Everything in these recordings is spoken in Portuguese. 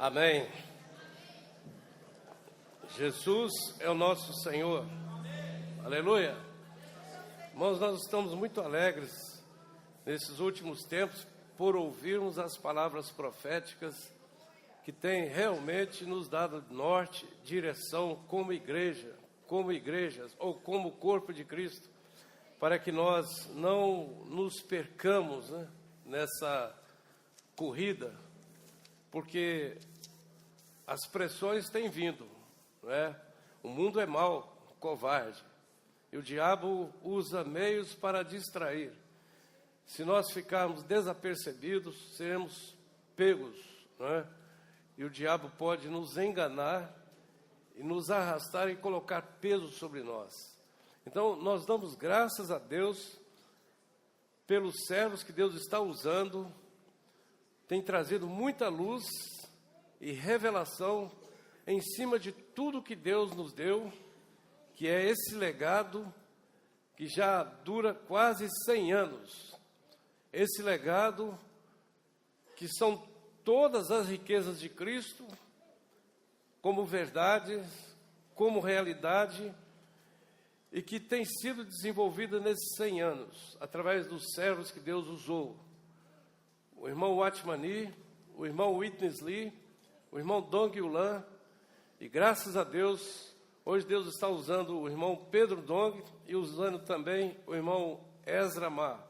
Amém. Jesus é o nosso Senhor. Aleluia. Irmãos, nós estamos muito alegres nesses últimos tempos por ouvirmos as palavras proféticas que têm realmente nos dado norte, direção como igreja, como igrejas ou como corpo de Cristo, para que nós não nos percamos, nessa corrida, porque as pressões têm vindo, não é? O mundo é mau, covarde, e o diabo usa meios para distrair. Se nós ficarmos desapercebidos, seremos pegos, não é? E o diabo pode nos enganar e nos arrastar e colocar peso sobre nós. Então, nós damos graças a Deus pelos servos que Deus está usando, tem trazido muita luz e revelação em cima de tudo que Deus nos deu, que é esse legado que já dura quase 100 anos. Esse legado que são todas as riquezas de Cristo, como verdade, como realidade, e que tem sido desenvolvida nesses 100 anos, através dos servos que Deus usou. O irmão Watmani, o irmão Witness Lee, o irmão Dong Yulan, e graças a Deus, hoje Deus está usando o irmão Pedro Dong e usando também o irmão Ezra Ma.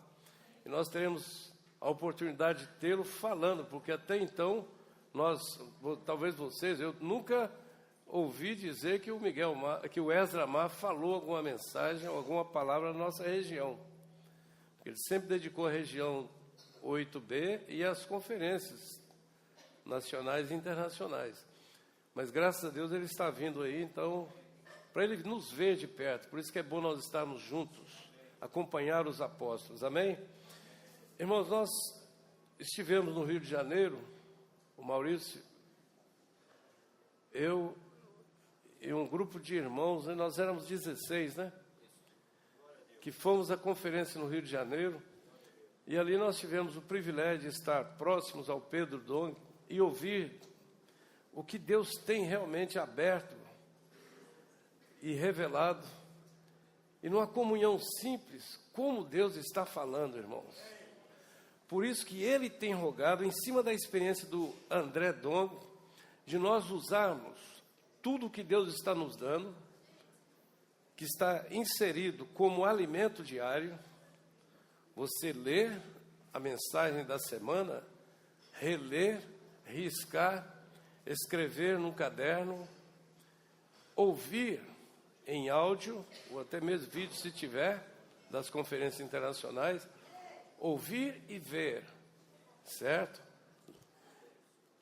E nós teremos a oportunidade de tê-lo falando, porque até então, talvez vocês, eu nunca ouvi dizer que o Ezra Ma falou alguma mensagem ou alguma palavra na nossa região. Ele sempre dedicou a região 8B e as conferências nacionais e internacionais. Mas graças a Deus ele está vindo aí, então, para ele nos ver de perto. Por isso que é bom nós estarmos juntos, acompanhar os apóstolos. Amém? Irmãos, nós estivemos no Rio de Janeiro, o Maurício, eu e um grupo de irmãos, nós éramos 16, que fomos à conferência no Rio de Janeiro. E ali nós tivemos o privilégio de estar próximos ao Pedro Dong e ouvir o que Deus tem realmente aberto e revelado. E numa comunhão simples, como Deus está falando, irmãos. Por isso que ele tem rogado, em cima da experiência do André Dong, de nós usarmos tudo o que Deus está nos dando, que está inserido como alimento diário. Você ler a mensagem da semana, reler, riscar, escrever no caderno, ouvir em áudio, ou até mesmo vídeo, se tiver, das conferências internacionais, ouvir e ver, certo?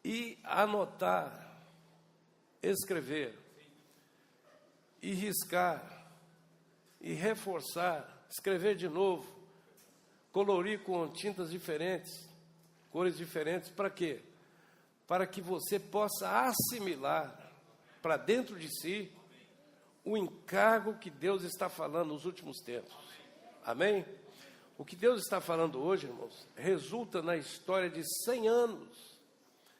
E anotar, escrever, e riscar, e reforçar, escrever de novo, colorir com tintas diferentes, cores diferentes, para quê? Para que você possa assimilar para dentro de si o encargo que Deus está falando nos últimos tempos. Amém? O que Deus está falando hoje, irmãos, resulta na história de 100 anos,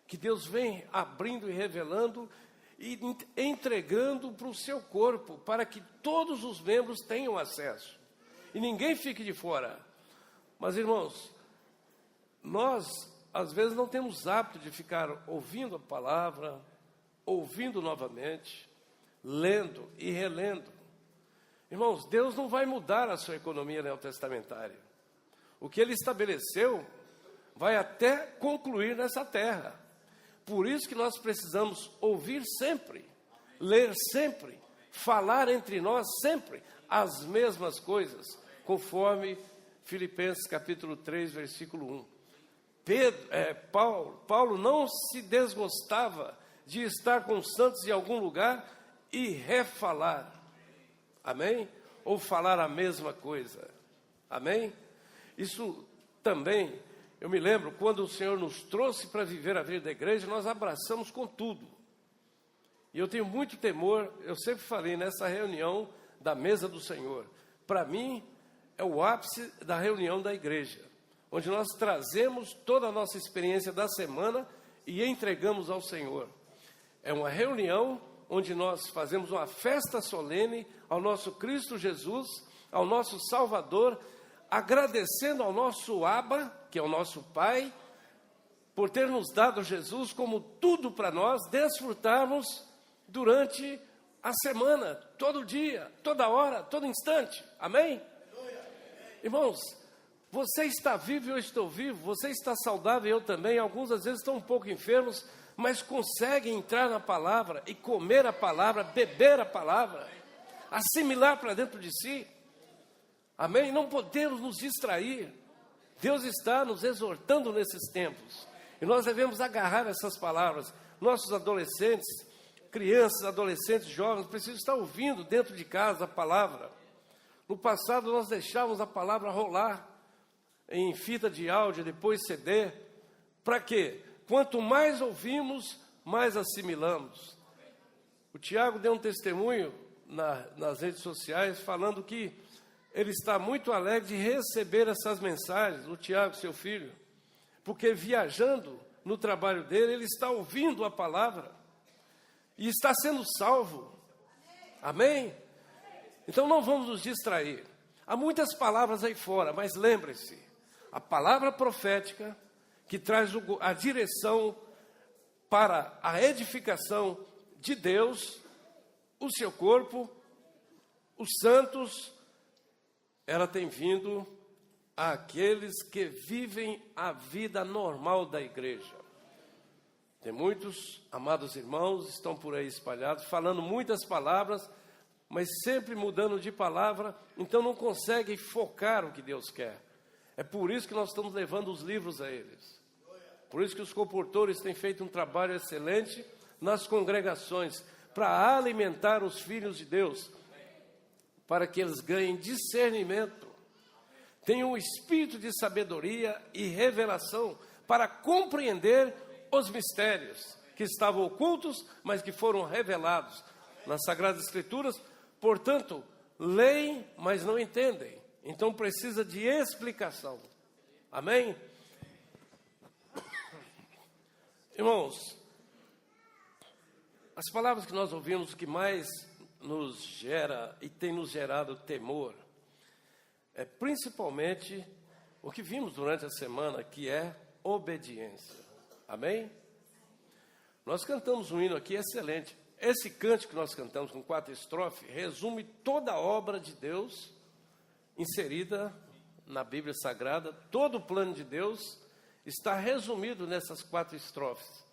que Deus vem abrindo e revelando e entregando para o seu corpo, para que todos os membros tenham acesso, e ninguém fique de fora. Mas, irmãos, nós, às vezes, não temos hábito de ficar ouvindo a palavra, ouvindo novamente, lendo e relendo. Irmãos, Deus não vai mudar a sua economia neotestamentária. O que Ele estabeleceu vai até concluir nessa terra. Por isso que nós precisamos ouvir sempre, ler sempre, falar entre nós sempre as mesmas coisas, conforme Filipenses capítulo 3, versículo 1. Paulo não se desgostava de estar com os santos em algum lugar e refalar. Amém? Ou falar a mesma coisa. Amém? Isso também, eu me lembro, quando o Senhor nos trouxe para viver a vida da igreja, nós abraçamos com tudo. E eu tenho muito temor, eu sempre falei nessa reunião da mesa do Senhor. Para mim, é o ápice da reunião da igreja, onde nós trazemos toda a nossa experiência da semana e entregamos ao Senhor. É uma reunião onde nós fazemos uma festa solene ao nosso Cristo Jesus, ao nosso Salvador, agradecendo ao nosso Abba, que é o nosso Pai, por ter nos dado Jesus como tudo para nós desfrutarmos durante a semana, todo dia, toda hora, todo instante. Amém? Irmãos, você está vivo e eu estou vivo, você está saudável e eu também. Alguns às vezes estão um pouco enfermos, mas conseguem entrar na palavra e comer a palavra, beber a palavra, assimilar para dentro de si. Amém? Não podemos nos distrair. Deus está nos exortando nesses tempos. E nós devemos agarrar essas palavras. Nossos adolescentes, crianças, adolescentes, jovens, precisam estar ouvindo dentro de casa a palavra. No passado nós deixávamos a palavra rolar em fita de áudio, depois CD. Para quê? Quanto mais ouvimos, mais assimilamos. O Tiago deu um testemunho nas redes sociais falando que ele está muito alegre de receber essas mensagens, o Tiago, seu filho, porque viajando no trabalho dele, ele está ouvindo a palavra e está sendo salvo. Amém? Então não vamos nos distrair. Há muitas palavras aí fora, mas lembre-se, a palavra profética que traz a direção para a edificação de Deus, o seu corpo, os santos, ela tem vindo àqueles que vivem a vida normal da igreja. Tem muitos, amados irmãos, estão por aí espalhados, falando muitas palavras, mas sempre mudando de palavra, então não conseguem focar o que Deus quer. É por isso que nós estamos levando os livros a eles. Por isso que os comportores têm feito um trabalho excelente nas congregações, para alimentar os filhos de Deus, para que eles ganhem discernimento, tenham um espírito de sabedoria e revelação, para compreender os mistérios que estavam ocultos, mas que foram revelados nas Sagradas Escrituras. Portanto, leem, mas não entendem. Então precisa de explicação. Amém? Irmãos, as palavras que nós ouvimos, o que mais nos gera e tem nos gerado temor, é principalmente o que vimos durante a semana, que é obediência. Amém? Nós cantamos um hino aqui excelente. Esse cântico que nós cantamos com 4 estrofes resume toda a obra de Deus inserida na Bíblia Sagrada. Todo o plano de Deus está resumido nessas 4 estrofes.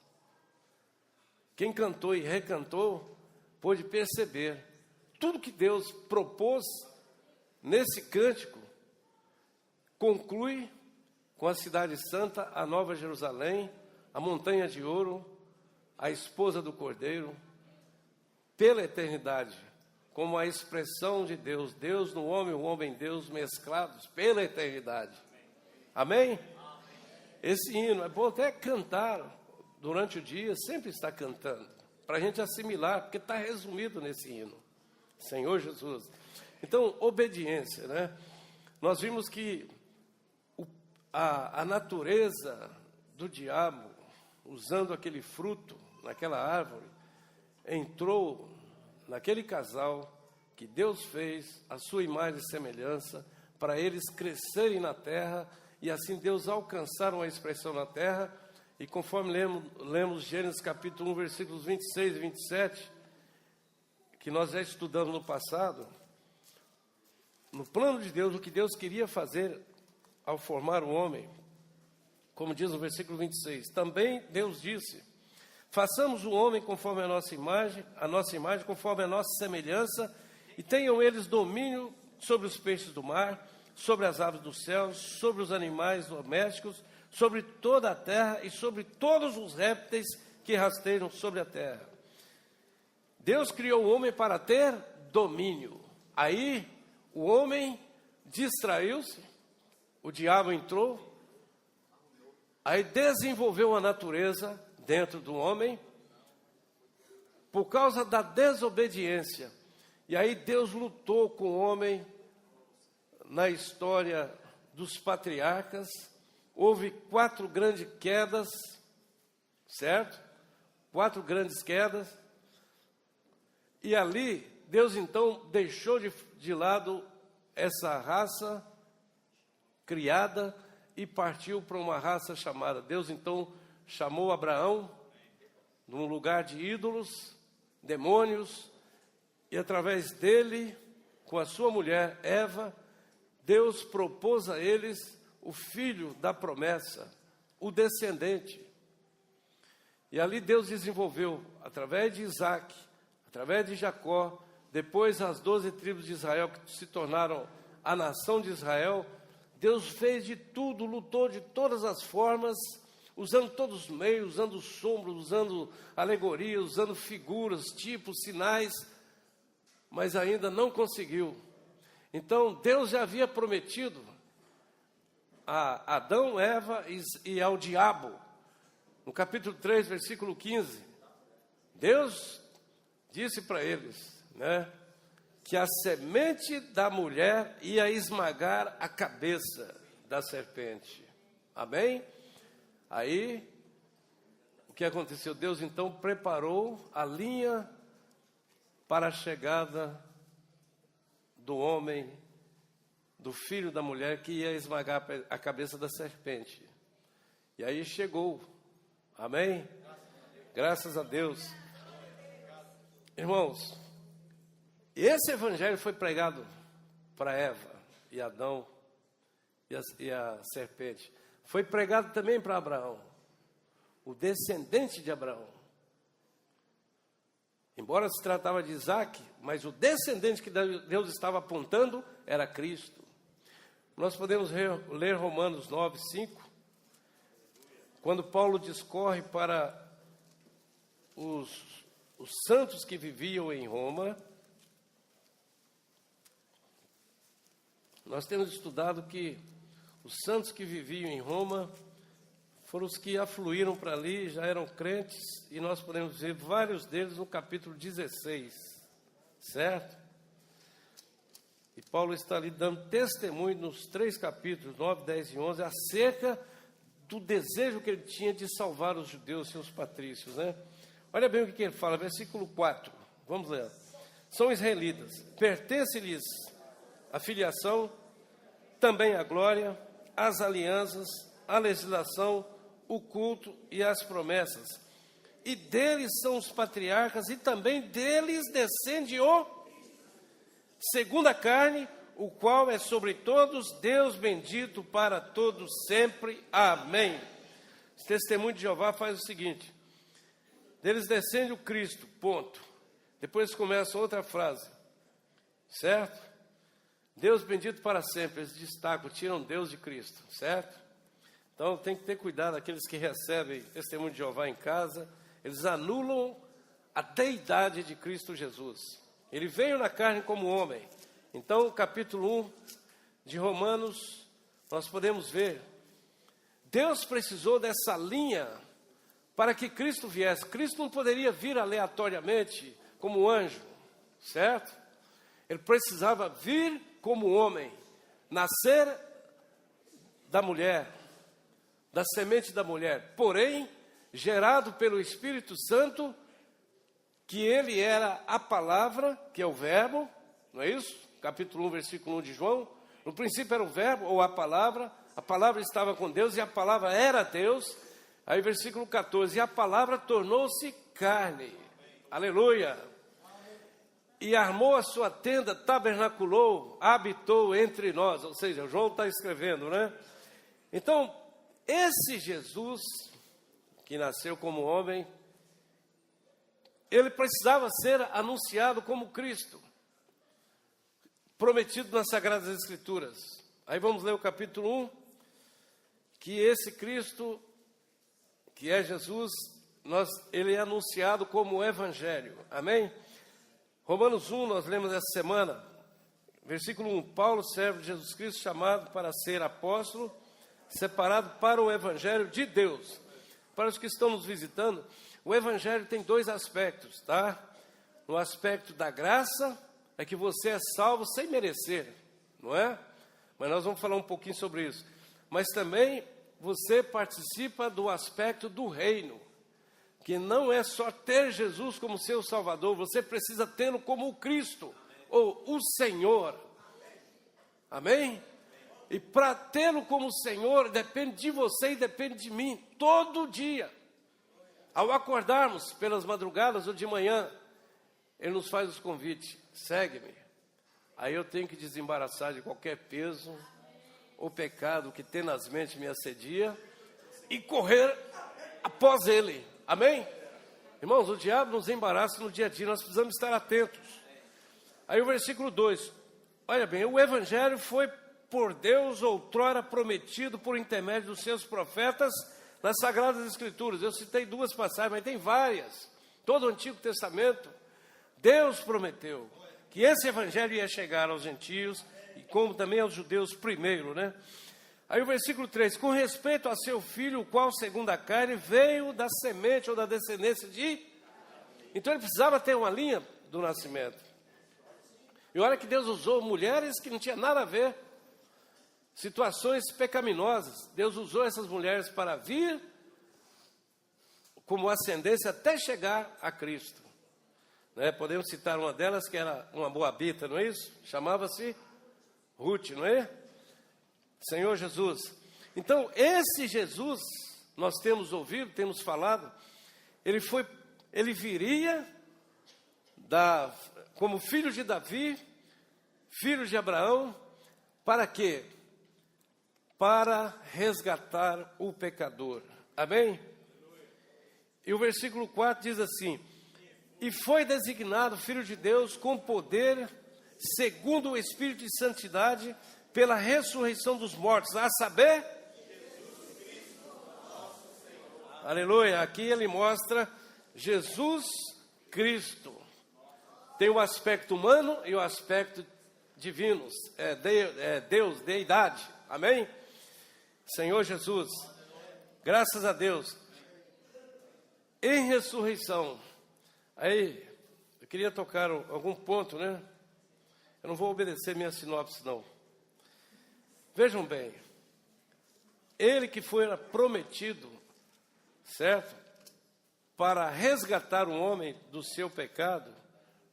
Quem cantou e recantou pôde perceber tudo que Deus propôs nesse cântico. Conclui com a cidade santa, a Nova Jerusalém, a montanha de ouro, a esposa do Cordeiro, pela eternidade, como a expressão de Deus, Deus no homem, o homem em Deus, mesclados pela eternidade. Amém? Esse hino é bom até cantar durante o dia, sempre está cantando, para a gente assimilar, porque está resumido nesse hino. Senhor Jesus. Então, obediência, né? Nós vimos que a natureza do diabo, usando aquele fruto naquela árvore, entrou naquele casal que Deus fez a sua imagem e semelhança, para eles crescerem na terra, e assim Deus alcançaram a expressão na terra. E conforme lemos Gênesis capítulo 1, versículos 26 e 27, que nós já estudamos no passado, no plano de Deus, o que Deus queria fazer ao formar o homem, como diz no versículo 26, também Deus disse: façamos o homem conforme a nossa imagem conforme a nossa semelhança, e tenham eles domínio sobre os peixes do mar, sobre as aves dos céus, sobre os animais domésticos, sobre toda a terra e sobre todos os répteis que rasteiram sobre a terra. Deus criou o homem para ter domínio. Aí o homem distraiu-se, o diabo entrou, aí desenvolveu a natureza dentro do homem, por causa da desobediência. E aí Deus lutou com o homem na história dos patriarcas. Houve 4 grandes quedas certo? 4 grandes quedas. E ali, Deus então deixou de lado essa raça criada e partiu para uma raça chamada. Deus então chamou Abraão num lugar de ídolos, demônios, e através dele, com a sua mulher Eva, Deus propôs a eles o filho da promessa, o descendente. E ali Deus desenvolveu, através de Isaac, através de Jacó, depois as 12 tribos de Israel que se tornaram a nação de Israel. Deus fez de tudo, lutou de todas as formas, usando todos os meios, usando sombras, usando alegorias, usando figuras, tipos, sinais, mas ainda não conseguiu. Então Deus já havia prometido a Adão, Eva e ao diabo, no capítulo 3, versículo 15, Deus disse para eles, né, que a semente da mulher ia esmagar a cabeça da serpente. Amém? Aí, o que aconteceu? Deus então preparou a linha para a chegada do homem, do filho da mulher, que ia esmagar a cabeça da serpente. E aí chegou. Amém? Graças a Deus. Irmãos, esse evangelho foi pregado para Eva e Adão e a serpente. Foi pregado também para Abraão, o descendente de Abraão. Embora se tratava de Isaac, mas o descendente que Deus estava apontando era Cristo. Nós podemos ler Romanos 9, 5, quando Paulo discorre para os santos que viviam em Roma. Nós temos estudado que os santos que viviam em Roma foram os que afluíram para ali, já eram crentes, e nós podemos ver vários deles no capítulo 16, certo? E Paulo está ali dando testemunho nos 3 capítulos, 9, 10 e 11, acerca do desejo que ele tinha de salvar os judeus, seus patrícios, né? Olha bem o que ele fala, versículo 4, vamos ler. São israelitas, pertence-lhes a filiação, também a glória, as alianças, a legislação, o culto e as promessas. E deles são os patriarcas, e também deles descende o, segundo a carne, o qual é sobre todos, Deus bendito para todos sempre. Amém. O testemunho de Jeová faz o seguinte: deles descende o Cristo, ponto. Depois começa outra frase, certo? Deus bendito para sempre, eles destacam, tiram Deus de Cristo, certo? Então tem que ter cuidado, aqueles que recebem testemunho de Jeová em casa, eles anulam a deidade de Cristo Jesus. Ele veio na carne como homem. Então, capítulo 1 de Romanos, nós podemos ver, Deus precisou dessa linha para que Cristo viesse. Cristo não poderia vir aleatoriamente como anjo, certo? Ele precisava vir como homem, nascer da mulher, da semente da mulher, porém, gerado pelo Espírito Santo, que ele era a palavra, que é o verbo, não é isso? Capítulo 1, versículo 1 de João. No princípio era o verbo, ou a palavra estava com Deus, e a palavra era Deus. Aí versículo 14, e a palavra tornou-se carne, aleluia, e armou a sua tenda, tabernaculou, habitou entre nós. Ou seja, João está escrevendo, né? Então, esse Jesus, que nasceu como homem, ele precisava ser anunciado como Cristo, prometido nas Sagradas Escrituras. Aí vamos ler o capítulo 1, que esse Cristo, que é Jesus, ele é anunciado como o Evangelho. Amém? Romanos 1, nós lemos essa semana, versículo 1, Paulo, servo de Jesus Cristo, chamado para ser apóstolo, separado para o Evangelho de Deus. Para os que estão nos visitando, o Evangelho tem 2 aspectos, tá? No aspecto da graça, é que você é salvo sem merecer, não é? Mas nós vamos falar um pouquinho sobre isso. Mas também você participa do aspecto do reino. que não é só ter Jesus como seu Salvador, você precisa tê-lo como o Cristo, ou o Senhor. Amém? E para tê-lo como Senhor, depende de você e depende de mim, todo dia. Ao acordarmos pelas madrugadas ou de manhã, Ele nos faz os convites, segue-me. Aí eu tenho que desembaraçar de qualquer peso ou pecado que tenazmente me assedia e correr após Ele. Amém? Irmãos, o diabo nos embaraça no dia a dia, nós precisamos estar atentos. Aí o versículo 2, olha bem, o Evangelho foi por Deus outrora prometido por intermédio dos seus profetas nas Sagradas Escrituras. Eu citei 2 passagens, mas tem várias. Todo o Antigo Testamento, Deus prometeu que esse Evangelho ia chegar aos gentios, e como também aos judeus primeiro, né? Aí o versículo 3, com respeito a seu filho, o qual segundo a carne veio da semente ou da descendência de... Então ele precisava ter uma linha do nascimento. E olha que Deus usou mulheres que não tinha nada a ver, situações pecaminosas. Deus usou essas mulheres para vir como ascendência até chegar a Cristo. Né? Podemos citar uma delas que era uma moabita, não é isso? Chamava-se Ruth, não é? Senhor Jesus. Então, esse Jesus, nós temos ouvido, temos falado, ele viria como filho de Davi, filho de Abraão, para quê? Para resgatar o pecador. Amém? E o versículo 4 diz assim, e foi designado filho de Deus com poder, segundo o Espírito de santidade, pela ressurreição dos mortos, a saber, aleluia, aqui ele mostra Jesus Cristo. Tem o aspecto humano e o aspecto divino, Deus, deidade, amém? Senhor Jesus, graças a Deus, em ressurreição, aí, eu queria tocar algum ponto, né? Eu não vou obedecer minha sinopse, não. Vejam bem, ele que foi prometido, certo? Para resgatar um homem do seu pecado,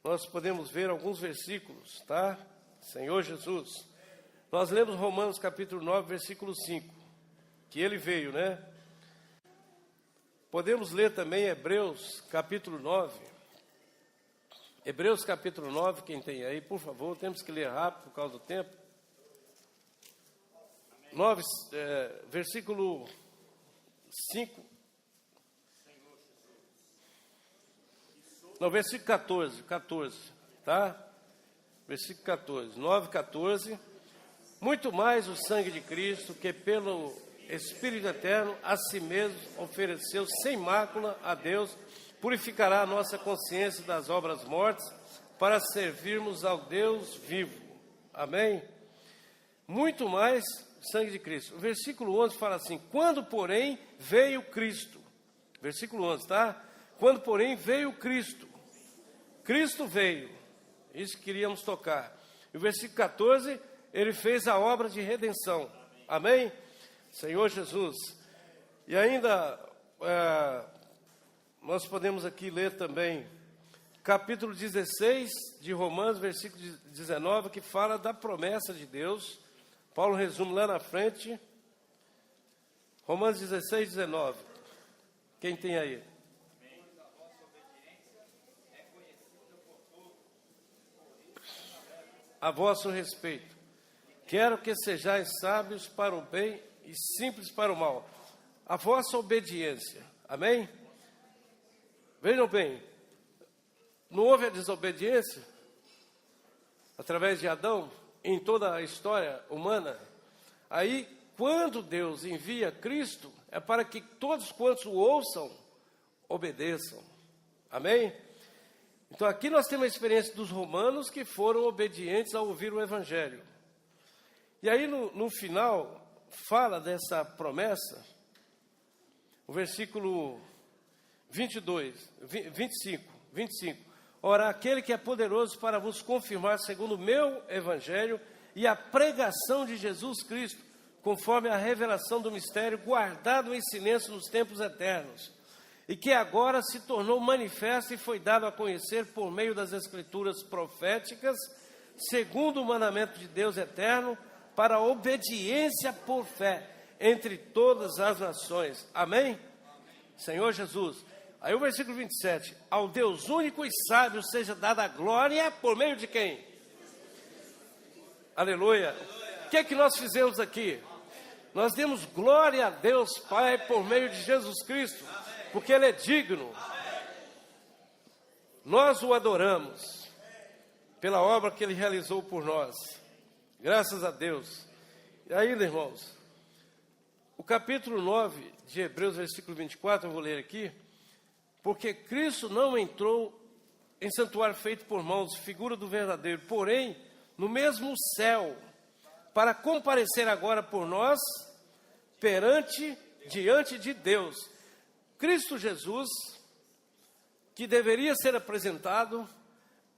nós podemos ver alguns versículos, tá? Senhor Jesus. Nós lemos Romanos capítulo 9, versículo 5, que ele veio, né? Podemos ler também Hebreus capítulo 9. Hebreus capítulo 9, quem tem aí, por favor, temos que ler rápido por causa do tempo. 9, versículo 5. Não, versículo 14, tá? Versículo 14, 9, 14. Muito mais o sangue de Cristo, que pelo Espírito Eterno a si mesmo ofereceu sem mácula a Deus, purificará a nossa consciência das obras mortas, para servirmos ao Deus vivo. Amém? Muito mais o sangue de Cristo. O versículo 11 fala assim, quando porém veio Cristo. Versículo 11, tá? Quando porém veio Cristo. Cristo veio. Isso que queríamos tocar. E o versículo 14, ele fez a obra de redenção. Amém? Senhor Jesus. E ainda, nós podemos aqui ler também capítulo 16 de Romanos, versículo 19, que fala da promessa de Deus. Paulo resume lá na frente. Romanos 16, 19. Quem tem aí? A vosso respeito. Quero que sejais sábios para o bem e simples para o mal. A vossa obediência. Amém? Vejam bem, não houve a desobediência através de Adão em toda a história humana. Aí, quando Deus envia Cristo, é para que todos quantos o ouçam, obedeçam. Amém? Então aqui nós temos a experiência dos romanos que foram obedientes ao ouvir o Evangelho. E aí no final, fala dessa promessa, o versículo 25. Ora, aquele que é poderoso para vos confirmar segundo o meu Evangelho e a pregação de Jesus Cristo, conforme a revelação do mistério guardado em silêncio nos tempos eternos, e que agora se tornou manifesta e foi dado a conhecer por meio das escrituras proféticas, segundo o mandamento de Deus eterno, para a obediência por fé entre todas as nações. Amém? Senhor Jesus. Aí o versículo 27, ao Deus único e sábio seja dada a glória por meio de quem? Aleluia. O que é que nós fizemos aqui? Nós demos glória a Deus Pai por meio de Jesus Cristo, porque Ele é digno. Nós o adoramos pela obra que Ele realizou por nós. Graças a Deus. E ainda, irmãos, o capítulo 9 de Hebreus, versículo 24, eu vou ler aqui. Porque Cristo não entrou em santuário feito por mãos, figura do verdadeiro, porém, no mesmo céu, para comparecer agora por nós, diante de Deus. Cristo Jesus, que deveria ser apresentado,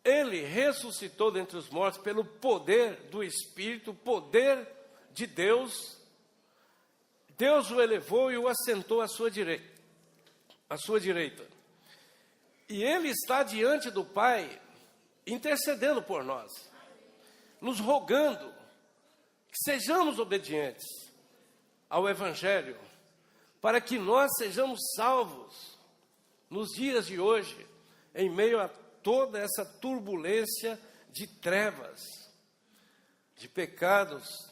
Ele ressuscitou dentre os mortos pelo poder do Espírito, poder de Deus. Deus o elevou e o assentou à sua direita. E Ele está diante do Pai, intercedendo por nós, nos rogando que sejamos obedientes ao Evangelho, para que nós sejamos salvos nos dias de hoje, em meio a toda essa turbulência de trevas, de pecados.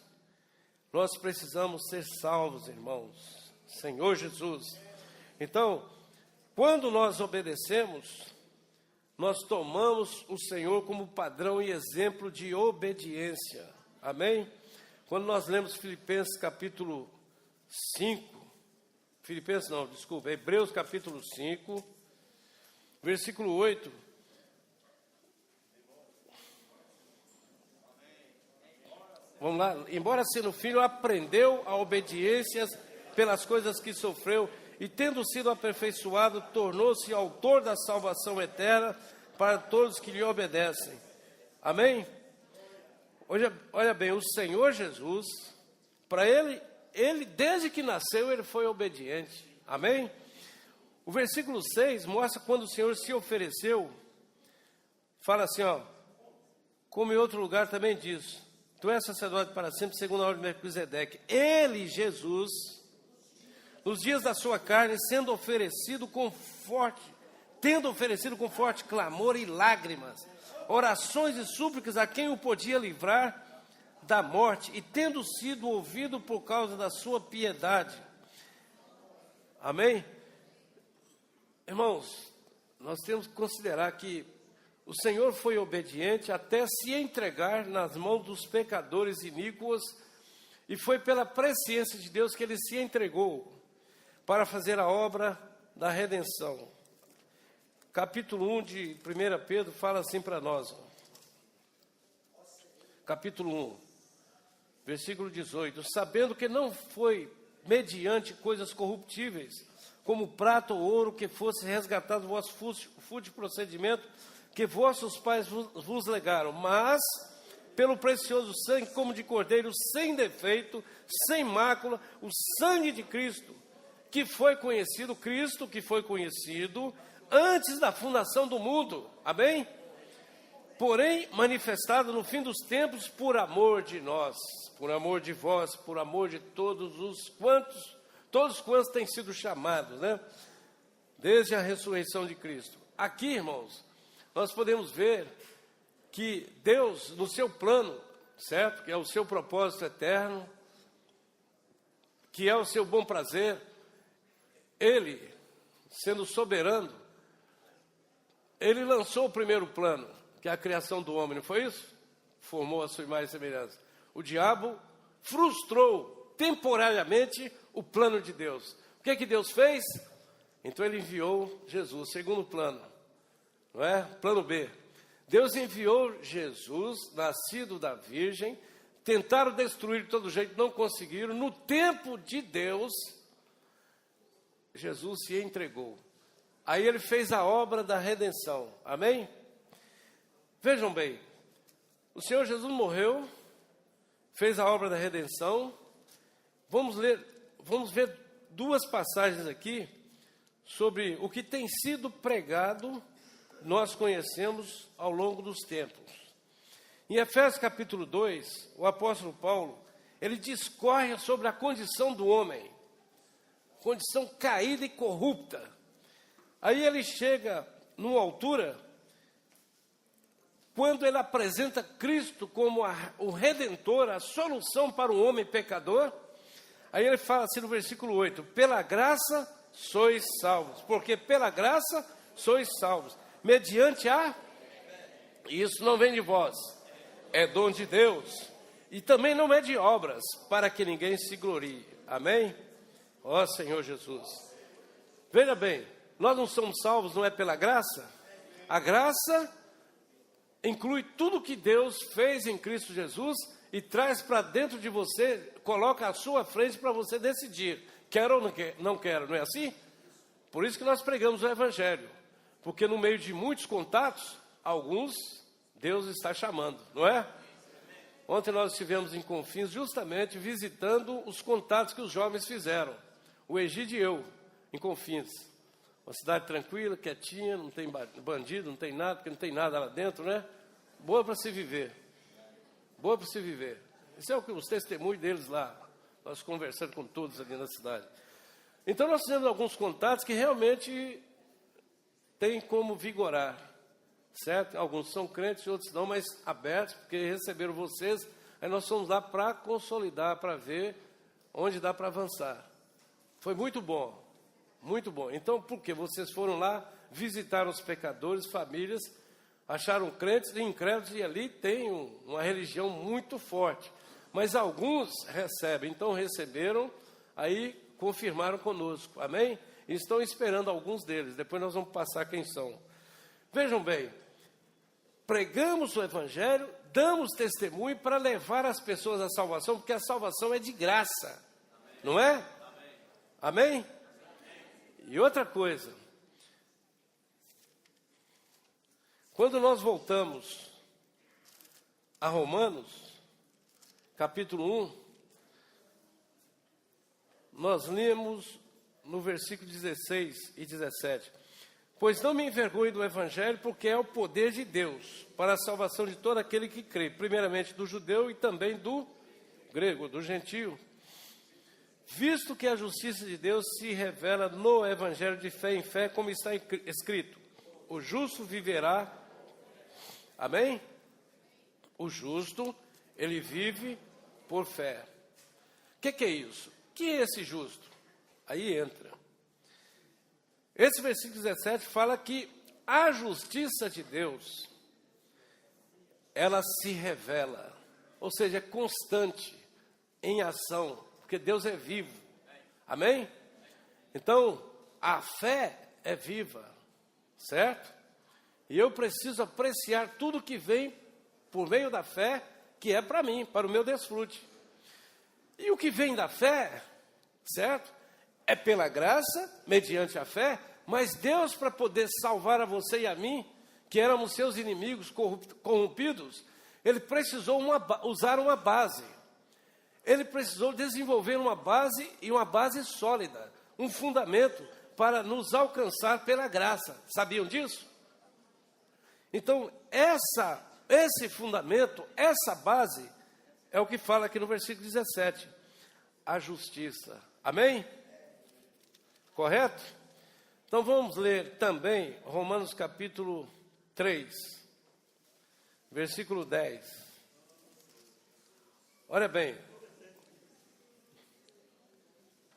Nós precisamos ser salvos, irmãos. Senhor Jesus. Então, quando nós obedecemos, nós tomamos o Senhor como padrão e exemplo de obediência. Amém? Quando nós lemos Filipenses capítulo 5, Hebreus capítulo 5, versículo 8. Vamos lá. Embora sendo filho, aprendeu a obediência pelas coisas que sofreu, e tendo sido aperfeiçoado, tornou-se autor da salvação eterna para todos que lhe obedecem. Amém? Olha bem, o Senhor Jesus, para ele desde que nasceu, ele foi obediente. Amém? O versículo 6 mostra quando o Senhor se ofereceu, fala assim, como em outro lugar também diz, tu és sacerdote para sempre, segundo a ordem de Melquisedeque. Ele, Jesus, nos dias da sua carne, tendo oferecido com forte clamor e lágrimas, orações e súplicas a quem o podia livrar da morte, e tendo sido ouvido por causa da sua piedade. Amém? Irmãos, nós temos que considerar que o Senhor foi obediente até se entregar nas mãos dos pecadores iníquos, e foi pela presciência de Deus que Ele se entregou para fazer a obra da redenção. Capítulo 1 de 1 Pedro fala assim para nós. Capítulo 1, versículo 18. Sabendo que não foi mediante coisas corruptíveis, como prata ou ouro, que fosse resgatado o vosso fútil procedimento, que vossos pais vos legaram, mas pelo precioso sangue, como de cordeiro, sem defeito, sem mácula, o sangue de Cristo, que foi conhecido antes da fundação do mundo. Amém? Porém, manifestado no fim dos tempos por amor de nós, por amor de vós, por amor de todos quantos têm sido chamados, né? Desde a ressurreição de Cristo. Aqui, irmãos, nós podemos ver que Deus, no seu plano, certo? Que é o seu propósito eterno, que é o seu bom prazer, Ele, sendo soberano, Ele lançou o primeiro plano, que é a criação do homem, não foi isso? Formou a sua imagem e semelhança. O diabo frustrou temporariamente o plano de Deus. O que Deus fez? Então Ele enviou Jesus, segundo plano, não é? Plano B. Deus enviou Jesus, nascido da Virgem, tentaram destruir de todo jeito, não conseguiram. No tempo de Deus, Jesus se entregou. Aí Ele fez a obra da redenção. Amém? Vejam bem, o Senhor Jesus morreu, fez a obra da redenção. Vamos ver duas passagens aqui sobre o que tem sido pregado, nós conhecemos ao longo dos tempos. Em Efésios capítulo 2, o apóstolo Paulo, ele discorre sobre a condição do homem, condição caída e corrupta. Aí ele chega numa altura, quando ele apresenta Cristo como o Redentor, a solução para o homem pecador. Aí ele fala assim no versículo 8, pela graça sois salvos, porque pela graça sois salvos, mediante a... Isso não vem de vós, é dom de Deus, e também não é de obras, para que ninguém se glorie. Amém? Ó Senhor Jesus. Veja bem, nós não somos salvos, não é pela graça? A graça inclui tudo que Deus fez em Cristo Jesus e traz para dentro de você, coloca à sua frente para você decidir, quero ou não quero, não é assim? Por isso que nós pregamos o Evangelho, porque no meio de muitos contatos, alguns Deus está chamando, não é? Ontem nós estivemos em Confins justamente visitando os contatos que os jovens fizeram, o Egídio e eu, em Confins. Uma cidade tranquila, quietinha, não tem bandido, não tem nada, porque não tem nada lá dentro, né? Boa para se viver. Boa para se viver. Isso é o que os testemunhos deles lá. Nós conversando com todos ali na cidade. Então nós fizemos alguns contatos que realmente tem como vigorar. Certo? Alguns são crentes, outros não, mas abertos, porque receberam vocês. Aí nós fomos lá para consolidar, para ver onde dá para avançar. Foi muito bom. Muito bom. Então, por quê? Vocês foram lá, visitaram os pecadores, famílias, acharam crentes e incrédulos, e ali tem uma religião muito forte. Mas alguns recebem, então receberam, aí confirmaram conosco. Amém? E estão esperando alguns deles. Depois nós vamos passar quem são. Vejam bem, pregamos o Evangelho, damos testemunho para levar as pessoas à salvação, porque a salvação é de graça. Não é? Amém? E outra coisa, quando nós voltamos a Romanos, capítulo 1, nós lemos no versículo 16 e 17, pois não me envergonho do Evangelho, porque é o poder de Deus, para a salvação de todo aquele que crê, primeiramente do judeu e também do grego, do gentio. Visto que a justiça de Deus se revela no Evangelho de fé em fé, como está escrito, o justo viverá. Amém? O justo, ele vive por fé. O que é isso? O que é esse justo? Aí entra. Esse versículo 17 fala que a justiça de Deus, ela se revela, ou seja, é constante, em ação, porque Deus é vivo. Amém? Então, a fé é viva, certo? E eu preciso apreciar tudo que vem por meio da fé, que é para mim, para o meu desfrute. E o que vem da fé, certo? É pela graça, mediante a fé, mas Deus, para poder salvar a você e a mim, que éramos seus inimigos corrompidos, Ele precisou usar uma base. Ele precisou desenvolver uma base e uma base sólida, um fundamento para nos alcançar pela graça. Sabiam disso? Então, esse fundamento, essa base, é o que fala aqui no versículo 17. A justiça. Amém? Correto? Então, vamos ler também Romanos capítulo 3, versículo 10. Olha bem.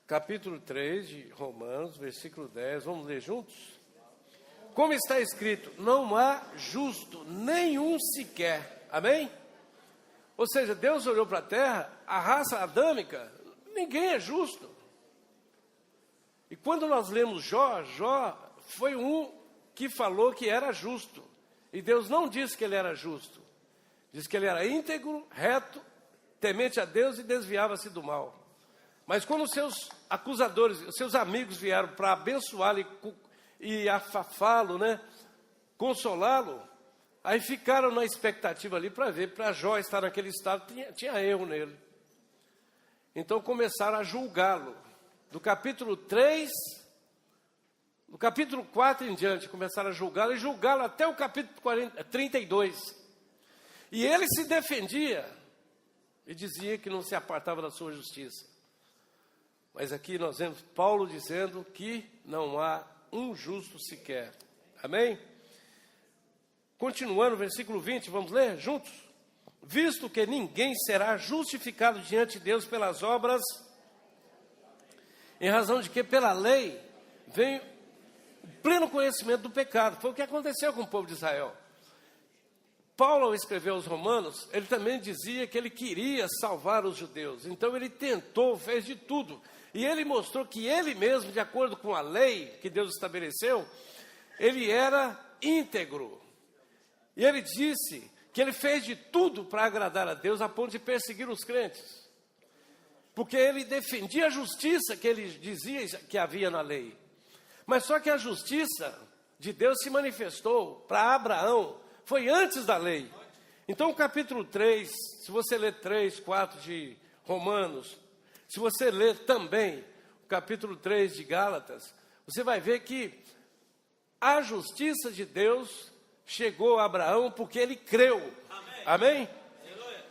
Capítulo 3 de Romanos, versículo 10, vamos ler juntos? Como está escrito, não há justo nenhum sequer, amém? Ou seja, Deus olhou para a terra, a raça adâmica, ninguém é justo. E quando nós lemos Jó foi um que falou que era justo. E Deus não disse que ele era justo. Diz que ele era íntegro, reto, temente a Deus e desviava-se do mal. Mas quando os seus acusadores, os seus amigos vieram para abençoá-lo e afafá-lo, né, consolá-lo, aí ficaram na expectativa ali para ver, para Jó estar naquele estado, tinha erro nele. Então começaram a julgá-lo. Do capítulo 3, No capítulo 4 em diante, começaram a julgá-lo, e julgá-lo até o capítulo 32. E ele se defendia, e dizia que não se apartava da sua justiça. Mas aqui nós vemos Paulo dizendo que não há um justo sequer. Amém? Continuando, versículo 20, vamos ler juntos? Visto que ninguém será justificado diante de Deus pelas obras, em razão de que pela lei vem o pleno conhecimento do pecado. Foi o que aconteceu com o povo de Israel. Paulo, ao escrever aos Romanos, ele também dizia que ele queria salvar os judeus. Então ele tentou, fez de tudo. E ele mostrou que ele mesmo, de acordo com a lei que Deus estabeleceu, ele era íntegro. E ele disse que ele fez de tudo para agradar a Deus, a ponto de perseguir os crentes. Porque ele defendia a justiça que ele dizia que havia na lei. Mas só que a justiça de Deus se manifestou para Abraão, foi antes da lei. Então o capítulo 3, se você ler 3, 4 de Romanos, se você ler também o capítulo 3 de Gálatas, você vai ver que a justiça de Deus chegou a Abraão porque ele creu. Amém?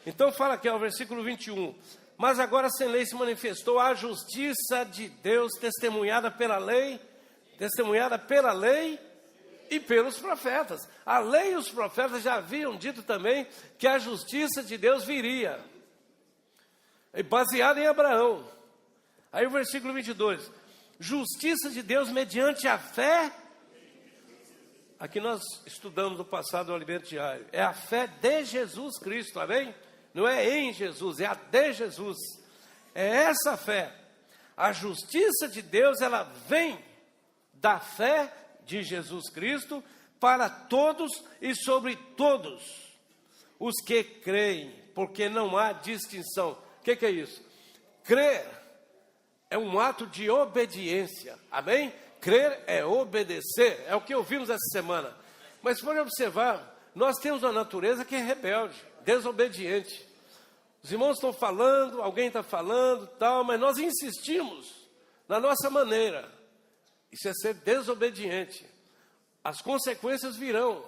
Então fala aqui, ó, o versículo 21. Mas agora sem lei se manifestou a justiça de Deus testemunhada pela lei e pelos profetas. A lei e os profetas já haviam dito também que a justiça de Deus viria, baseada em Abraão. Aí o versículo 22. Justiça de Deus mediante a fé. Aqui nós estudamos no passado o alimento diário. É a fé de Jesus Cristo, amém? Não é em Jesus, é a de Jesus. É essa fé. A justiça de Deus, ela vem da fé de Jesus Cristo para todos e sobre todos os que creem, porque não há distinção. O que é isso? Crer é um ato de obediência, amém? Crer é obedecer, é o que ouvimos essa semana. Mas se for observar, nós temos uma natureza que é rebelde, desobediente. Os irmãos estão falando, alguém está falando, tal, mas nós insistimos na nossa maneira. Isso é ser desobediente. As consequências virão.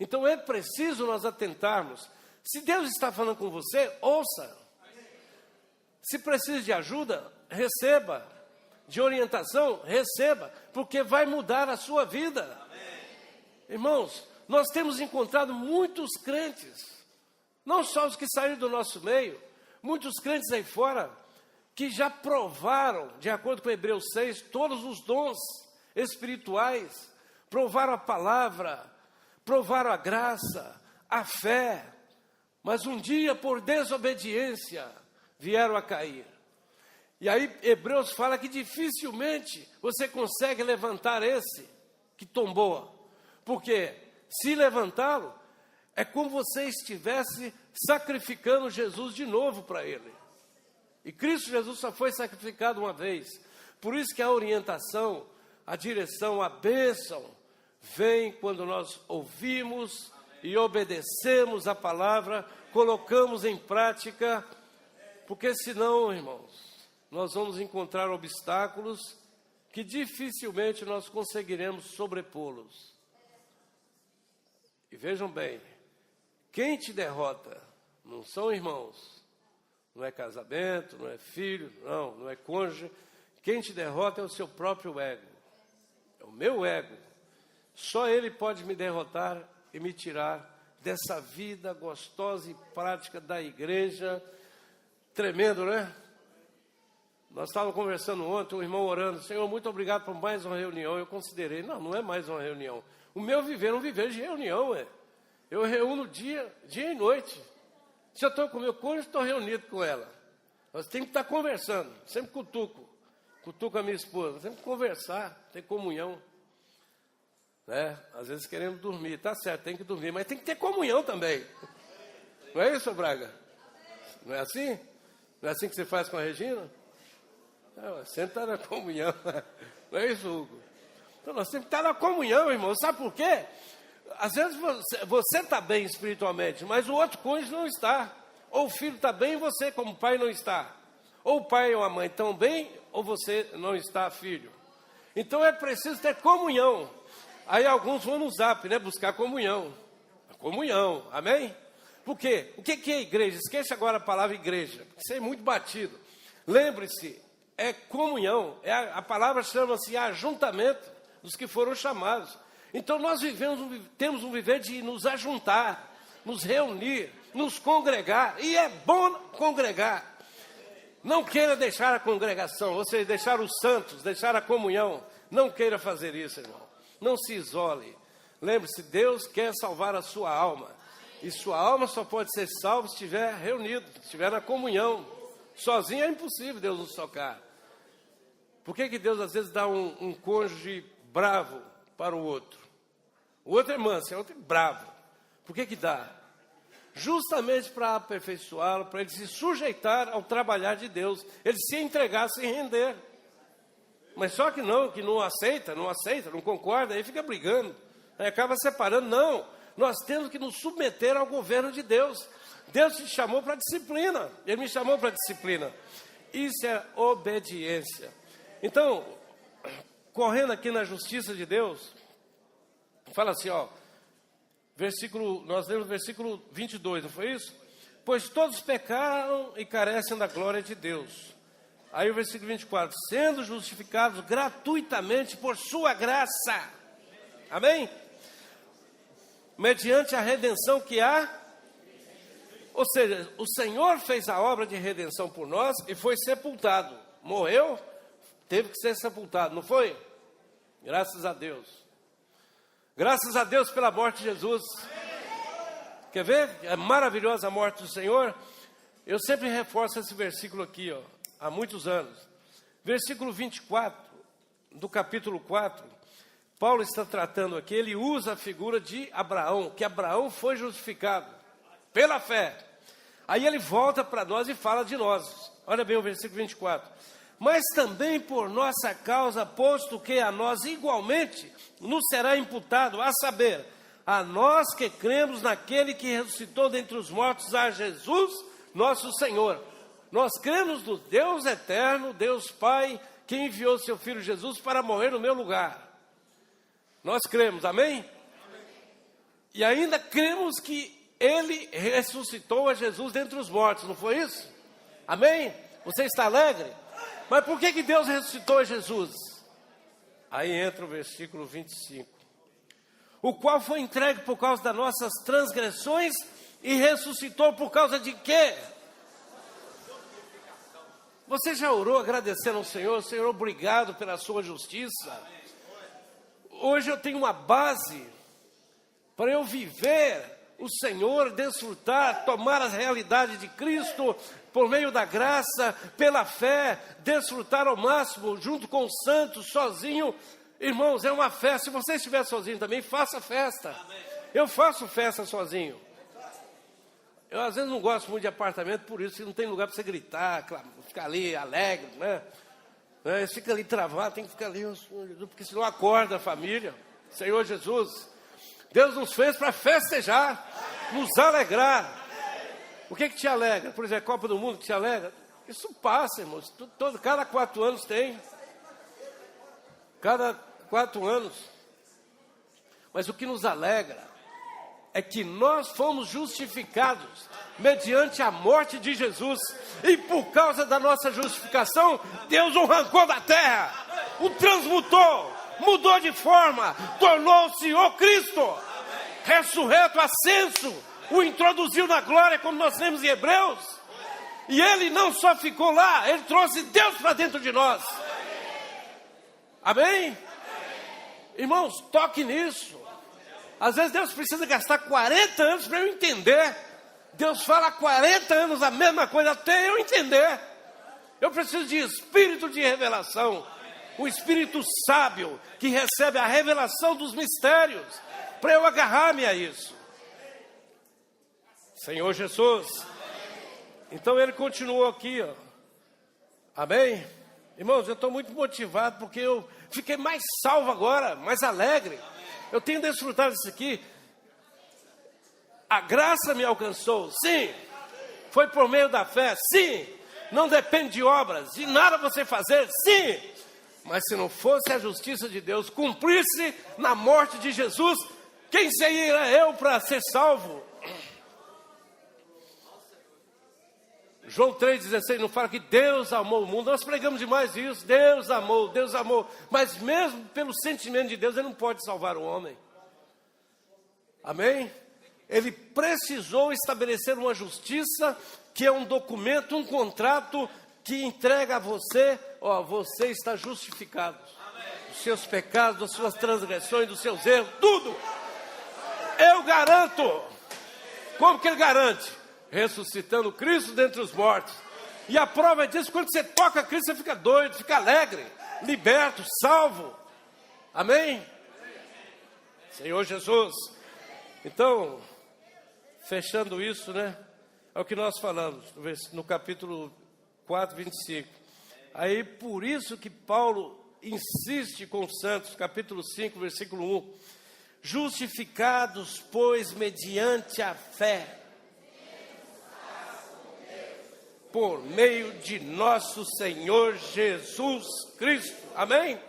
Então é preciso nós atentarmos. Se Deus está falando com você, ouça. Se precisa de ajuda, receba. De orientação, receba. Porque vai mudar a sua vida. Amém. Irmãos, nós temos encontrado muitos crentes, não só os que saíram do nosso meio, muitos crentes aí fora, que já provaram, de acordo com Hebreus 6, todos os dons espirituais, provaram a palavra, provaram a graça, a fé, mas um dia, por desobediência, vieram a cair. E aí Hebreus fala que dificilmente você consegue levantar esse que tombou, porque se levantá-lo, é como você estivesse sacrificando Jesus de novo para ele. E Cristo Jesus só foi sacrificado uma vez. Por isso que a orientação, a direção, a bênção vem quando nós ouvimos e obedecemos a palavra, colocamos em prática, porque senão, irmãos, nós vamos encontrar obstáculos que dificilmente nós conseguiremos sobrepô-los. E vejam bem, quem te derrota não são irmãos, não é casamento, não é filho, não é cônjuge. Quem te derrota é o seu próprio ego, é o meu ego. Só ele pode me derrotar e me tirar dessa vida gostosa e prática da igreja. Tremendo, né? Nós estávamos conversando ontem, um irmão orando, Senhor, muito obrigado por mais uma reunião. Eu considerei, não é mais uma reunião. O meu viver é um viver de reunião, Eu reúno dia e noite. Se eu estou com o meu cônjuge, estou reunido com ela. Nós temos que estar conversando, sempre cutuco a minha esposa, sempre conversar, ter comunhão. Né? Às vezes queremos dormir, tá certo, tem que dormir, mas tem que ter comunhão também. Não é isso, Braga? Não é assim? Não é assim que você faz com a Regina? Não, sempre está na comunhão. Não é isso, Hugo? Então nós temos que estar na comunhão, irmão. Sabe por quê? Às vezes você está bem espiritualmente, mas o outro cônjuge não está. Ou o filho está bem e você, como pai, não está. Ou o pai ou a mãe estão bem, ou você não está, filho. Então é preciso ter comunhão. Aí alguns vão no Zap, né? Buscar comunhão. Comunhão, amém? Por quê? O que é igreja? Esqueça agora a palavra igreja, porque isso é muito batido. Lembre-se, é comunhão. A palavra chama-se ajuntamento dos que foram chamados. Então nós temos um viver de nos ajuntar, nos reunir, nos congregar. E é bom congregar. Não queira deixar a congregação, ou seja, deixar os santos, deixar a comunhão. Não queira fazer isso, irmão. Não se isole. Lembre-se, Deus quer salvar a sua alma. E sua alma só pode ser salva se estiver reunido, se estiver na comunhão. Sozinho é impossível Deus nos tocar. Por que Deus às vezes dá um cônjuge bravo para o outro? O outro é manso, o outro é bravo. Por que dá? Justamente para aperfeiçoá-lo, para ele se sujeitar ao trabalhar de Deus. Ele se entregar, se render. Mas só que não aceita, não concorda, aí fica brigando. Aí acaba separando. Não, nós temos que nos submeter ao governo de Deus. Deus te chamou para disciplina. Ele me chamou para disciplina. Isso é obediência. Então, correndo aqui na justiça de Deus, fala assim, ó. Nós lemos o versículo 22, não foi isso? Pois todos pecaram e carecem da glória de Deus. Aí o versículo 24, sendo justificados gratuitamente por sua graça. Amém? Mediante a redenção que há. Ou seja, o Senhor fez a obra de redenção por nós e foi sepultado. Morreu, teve que ser sepultado, não foi? Graças a Deus. Graças a Deus pela morte de Jesus. Quer ver? É maravilhosa a morte do Senhor. Eu sempre reforço esse versículo aqui, ó, há muitos anos. Versículo 24, do capítulo 4. Paulo está tratando aqui, ele usa a figura de Abraão, que Abraão foi justificado pela fé. Aí ele volta para nós e fala de nós. Olha bem o versículo 24. Mas também por nossa causa, posto que a nós igualmente nos será imputado, a saber, a nós que cremos naquele que ressuscitou dentre os mortos, a Jesus, nosso Senhor. Nós cremos no Deus eterno, Deus Pai, que enviou seu Filho Jesus para morrer no meu lugar. Nós cremos, amém? E ainda cremos que Ele ressuscitou a Jesus dentre os mortos, não foi isso? Amém? Você está alegre? Mas por que Deus ressuscitou a Jesus? Aí entra o versículo 25. O qual foi entregue por causa das nossas transgressões e ressuscitou por causa de quê? Você já orou agradecendo ao Senhor? Senhor, obrigado pela sua justiça. Hoje eu tenho uma base para eu viver o Senhor, desfrutar, tomar a realidade de Cristo por meio da graça, pela fé, desfrutar ao máximo, junto com os santos, sozinho. Irmãos, é uma festa. Se você estiver sozinho também, faça festa. Eu faço festa sozinho. Eu às vezes não gosto muito de apartamento, por isso que não tem lugar para você gritar, ficar ali alegre, né? Você fica ali travado, tem que ficar ali, porque senão acorda a família. Senhor Jesus, Deus nos fez para festejar, nos alegrar. O que te alegra? Por exemplo, a Copa do Mundo que te alegra? Isso passa, irmãos. Cada 4 anos tem. Cada 4 anos. Mas o que nos alegra é que nós fomos justificados mediante a morte de Jesus. E por causa da nossa justificação, Deus o arrancou da terra, o transmutou, mudou de forma, tornou-se o Cristo, ressurreto, ascenso, o introduziu na glória, como nós lemos em Hebreus. E ele não só ficou lá, ele trouxe Deus para dentro de nós. Amém? Irmãos, toque nisso. Às vezes Deus precisa gastar 40 anos para eu entender. Deus fala há 40 anos a mesma coisa até eu entender. Eu preciso de espírito de revelação. O espírito sábio que recebe a revelação dos mistérios, para eu agarrar-me a isso. Senhor Jesus. Então ele continuou aqui, ó. Amém? Irmãos, eu estou muito motivado porque eu fiquei mais salvo agora, mais alegre. Eu tenho desfrutado disso aqui. A graça me alcançou, sim. Foi por meio da fé, sim. Não depende de obras, de nada você fazer, sim. Mas se não fosse a justiça de Deus cumprir-se na morte de Jesus, quem seria eu para ser salvo? João 3,16 não fala que Deus amou o mundo. Nós pregamos demais isso. Deus amou, Deus amou. Mas mesmo pelo sentimento de Deus, Ele não pode salvar o homem. Amém? Ele precisou estabelecer uma justiça, que é um documento, um contrato, que entrega a você, ó, você está justificado. Dos seus pecados, das suas transgressões, dos seus erros, tudo. Eu garanto. Como que Ele garante? Ressuscitando Cristo dentre os mortos. E a prova disso, quando você toca Cristo, você fica doido, fica alegre, liberto, salvo. Amém? Senhor Jesus. Então, fechando isso, né? É o que nós falamos no capítulo 4, 25. Aí, por isso que Paulo insiste com os santos, capítulo 5, versículo 1. Justificados, pois, mediante a fé, por meio de nosso Senhor Jesus Cristo. Amém?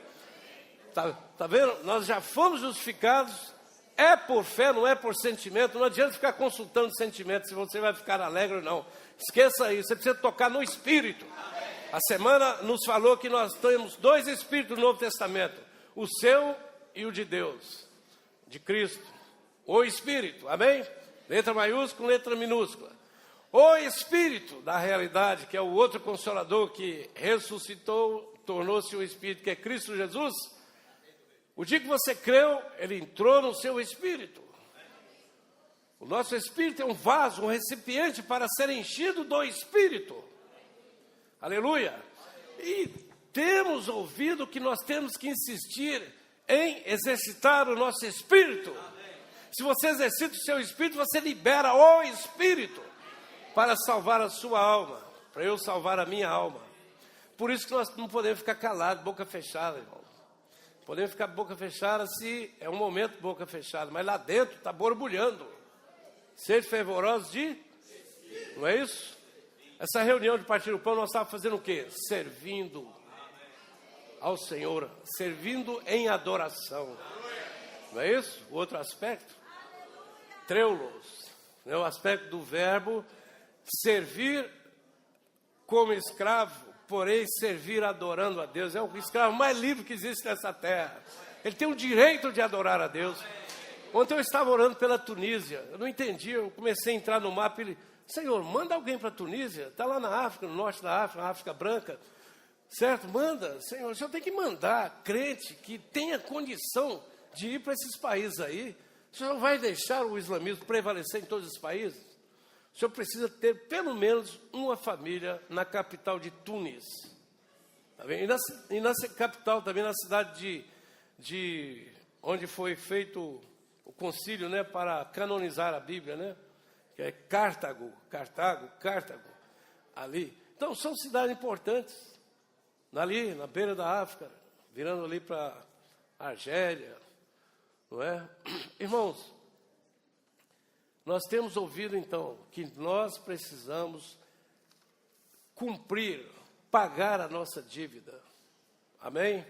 Tá vendo? Nós já fomos justificados. É por fé, não é por sentimento. Não adianta ficar consultando sentimento se você vai ficar alegre ou não. Esqueça isso. Você precisa tocar no Espírito. A semana nos falou que nós temos 2 Espíritos no Novo Testamento. O seu e o de Deus. De Cristo. O Espírito. Amém? Letra maiúscula, letra minúscula. O Espírito da realidade, que é o outro Consolador que ressuscitou, tornou-se o Espírito, que é Cristo Jesus. O dia que você creu, Ele entrou no seu Espírito. O nosso Espírito é um vaso, um recipiente para ser enchido do Espírito. Aleluia! E temos ouvido que nós temos que insistir em exercitar o nosso Espírito. Se você exercita o seu Espírito, você libera o Espírito para salvar a sua alma, para eu salvar a minha alma. Por isso que nós não podemos ficar calados, boca fechada, irmão. Podemos ficar boca fechada se é um momento boca fechada, mas lá dentro está borbulhando. Sede fervorosos de... Não é isso? Essa reunião de partir do pão, nós estávamos fazendo o quê? Servindo ao Senhor, servindo em adoração. Não é isso? O outro aspecto? Treulos, é o aspecto do verbo servir como escravo, porém servir adorando a Deus. É o escravo mais livre que existe nessa terra. Ele tem o direito de adorar a Deus. Ontem eu estava orando pela Tunísia. Eu não entendi, eu comecei a entrar no mapa e Senhor, manda alguém para a Tunísia. Está lá na África, no norte da África, na África Branca. Certo? Manda. Senhor, o Senhor tem que mandar crente que tenha condição de ir para esses países aí. O Senhor não vai deixar o islamismo prevalecer em todos os países? O senhor precisa ter pelo menos uma família na capital de Tunis. Tá bem? E na capital também, na cidade de onde foi feito o concílio, né, para canonizar a Bíblia, né? Que é Cartago, ali. Então, são cidades importantes. Ali, na beira da África, virando ali para Argélia, não é? Irmãos, nós temos ouvido, então, que nós precisamos cumprir, pagar a nossa dívida. Amém?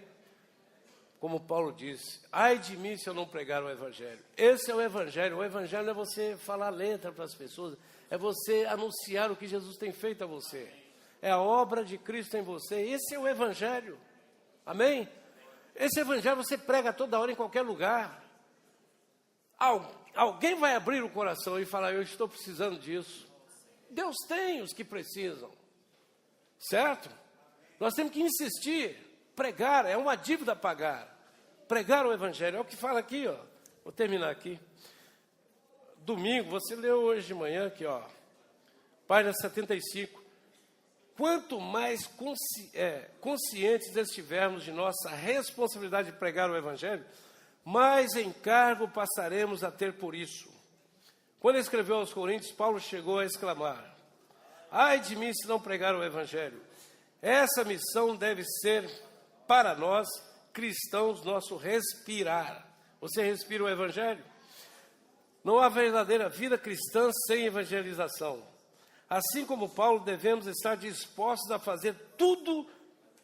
Como Paulo disse, ai de mim se eu não pregar o Evangelho. Esse é o Evangelho. O Evangelho não é você falar letra para as pessoas, é você anunciar o que Jesus tem feito a você. É a obra de Cristo em você. Esse é o Evangelho. Amém? Esse Evangelho você prega toda hora, em qualquer lugar. Alguém vai abrir o coração e falar, eu estou precisando disso. Deus tem os que precisam. Certo? Nós temos que insistir, pregar, é uma dívida a pagar. Pregar o Evangelho, é o que fala aqui, ó. Vou terminar aqui. Domingo, você leu hoje de manhã aqui, ó. Página 75. Quanto mais conscientes estivermos de nossa responsabilidade de pregar o Evangelho, mais encargo passaremos a ter por isso. Quando ele escreveu aos Coríntios, Paulo chegou a exclamar, ai de mim se não pregar o Evangelho. Essa missão deve ser, para nós, cristãos, nosso respirar. Você respira o Evangelho? Não há verdadeira vida cristã sem evangelização. Assim como Paulo, devemos estar dispostos a fazer tudo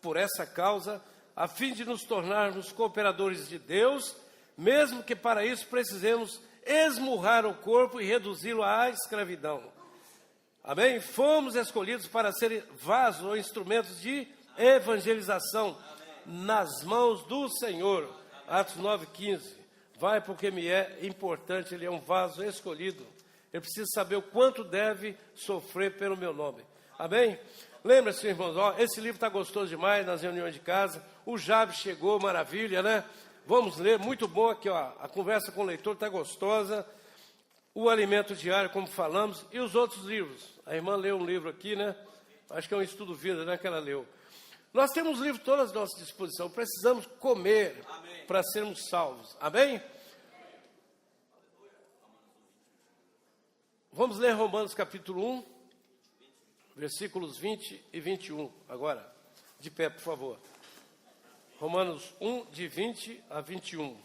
por essa causa, a fim de nos tornarmos cooperadores de Deus, mesmo que para isso precisemos esmurrar o corpo e reduzi-lo à escravidão. Amém? Fomos escolhidos para serem vasos ou instrumentos de evangelização nas mãos do Senhor. Atos 9:15. Vai porque me é importante, ele é um vaso escolhido. Ele precisa saber o quanto deve sofrer pelo meu nome. Amém? Lembra-se, irmãos, ó, esse livro está gostoso demais nas reuniões de casa. O Jabes chegou, maravilha, né? Vamos ler, muito bom aqui, ó. A conversa com o leitor está gostosa. O alimento diário, como falamos, e os outros livros. A irmã leu um livro aqui, né? Acho que é um estudo vida, né, que ela leu. Nós temos livros todos à nossa disposição. Precisamos comer para sermos salvos. Amém? Vamos ler Romanos capítulo 1, versículos 20 e 21. Agora, de pé, por favor. Romanos 1, de 20 a 21.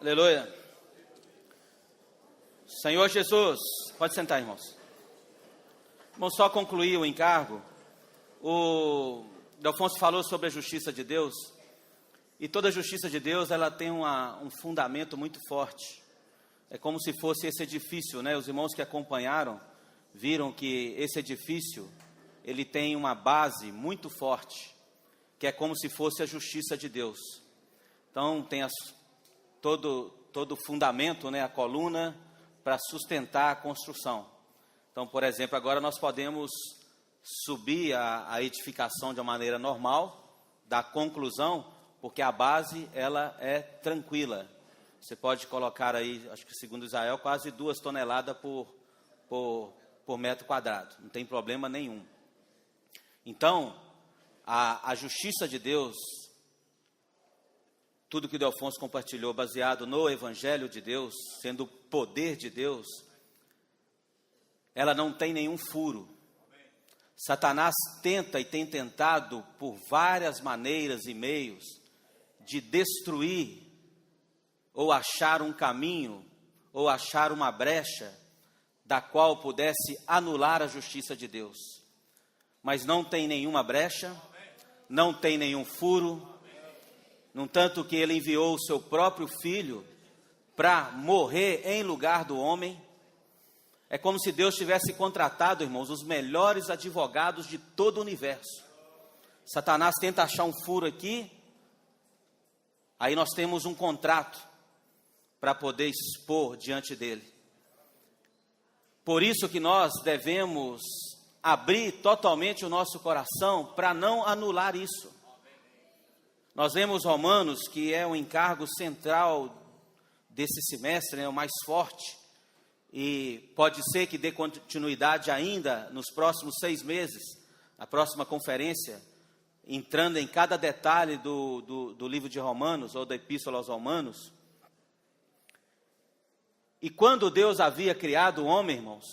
Aleluia. Senhor Jesus, pode sentar, irmãos. Vamos só concluir o encargo. O Delfonso falou sobre a justiça de Deus. E toda a justiça de Deus, ela tem um fundamento muito forte. É como se fosse esse edifício, né? Os irmãos que acompanharam viram que esse edifício, ele tem uma base muito forte, que é como se fosse a justiça de Deus. Então, tem todo o fundamento, né, a coluna, para sustentar a construção. Então, por exemplo, agora nós podemos subir a edificação de uma maneira normal, da conclusão, porque a base, ela é tranquila. Você pode colocar aí, acho que segundo Israel, quase 2 toneladas por metro quadrado. Não tem problema nenhum. Então, a justiça de Deus, tudo que o Delfonso compartilhou, baseado no Evangelho de Deus, sendo o poder de Deus, ela não tem nenhum furo. Satanás tenta e tem tentado, por várias maneiras e meios, de destruir, ou achar um caminho, ou achar uma brecha, da qual pudesse anular a justiça de Deus. Mas não tem nenhuma brecha, não tem nenhum furo, no tanto que ele enviou o seu próprio filho para morrer em lugar do homem. É como se Deus tivesse contratado, irmãos, os melhores advogados de todo o universo. Satanás tenta achar um furo aqui, aí nós temos um contrato para poder expor diante dele. Por isso que nós devemos abrir totalmente o nosso coração para não anular isso. Nós vemos Romanos, que é o encargo central desse semestre, né, o mais forte, e pode ser que dê continuidade ainda nos próximos 6 meses, a próxima conferência, entrando em cada detalhe do livro de Romanos, ou da Epístola aos Romanos. E quando Deus havia criado o homem, irmãos,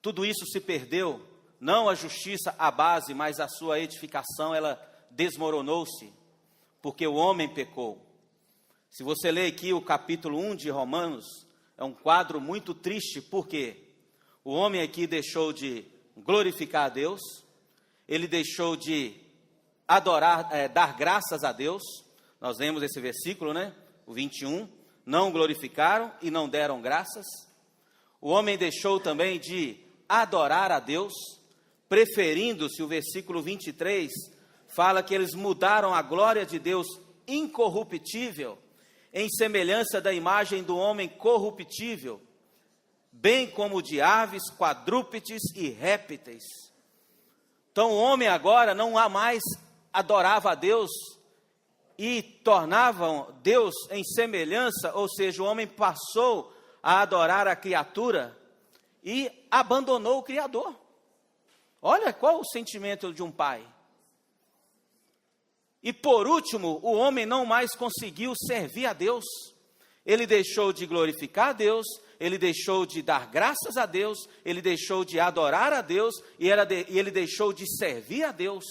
tudo isso se perdeu, não a justiça, a base, mas a sua edificação, ela desmoronou-se, porque o homem pecou. Se você ler aqui o capítulo 1 de Romanos, é um quadro muito triste, porque o homem aqui deixou de glorificar a Deus, ele deixou de adorar, dar graças a Deus. Nós lemos esse versículo, né? O 21, não glorificaram e não deram graças. O homem deixou também de adorar a Deus, preferindo-se, o versículo 23, fala que eles mudaram a glória de Deus incorruptível, em semelhança da imagem do homem corruptível, bem como de aves, quadrúpedes e répteis. Então o homem agora não há mais adorava a Deus e tornavam Deus em semelhança, ou seja, o homem passou a adorar a criatura e abandonou o Criador. Olha qual o sentimento de um pai. E por último, o homem não mais conseguiu servir a Deus. Ele deixou de glorificar a Deus, ele deixou de dar graças a Deus, ele deixou de adorar a Deus e ele deixou de servir a Deus.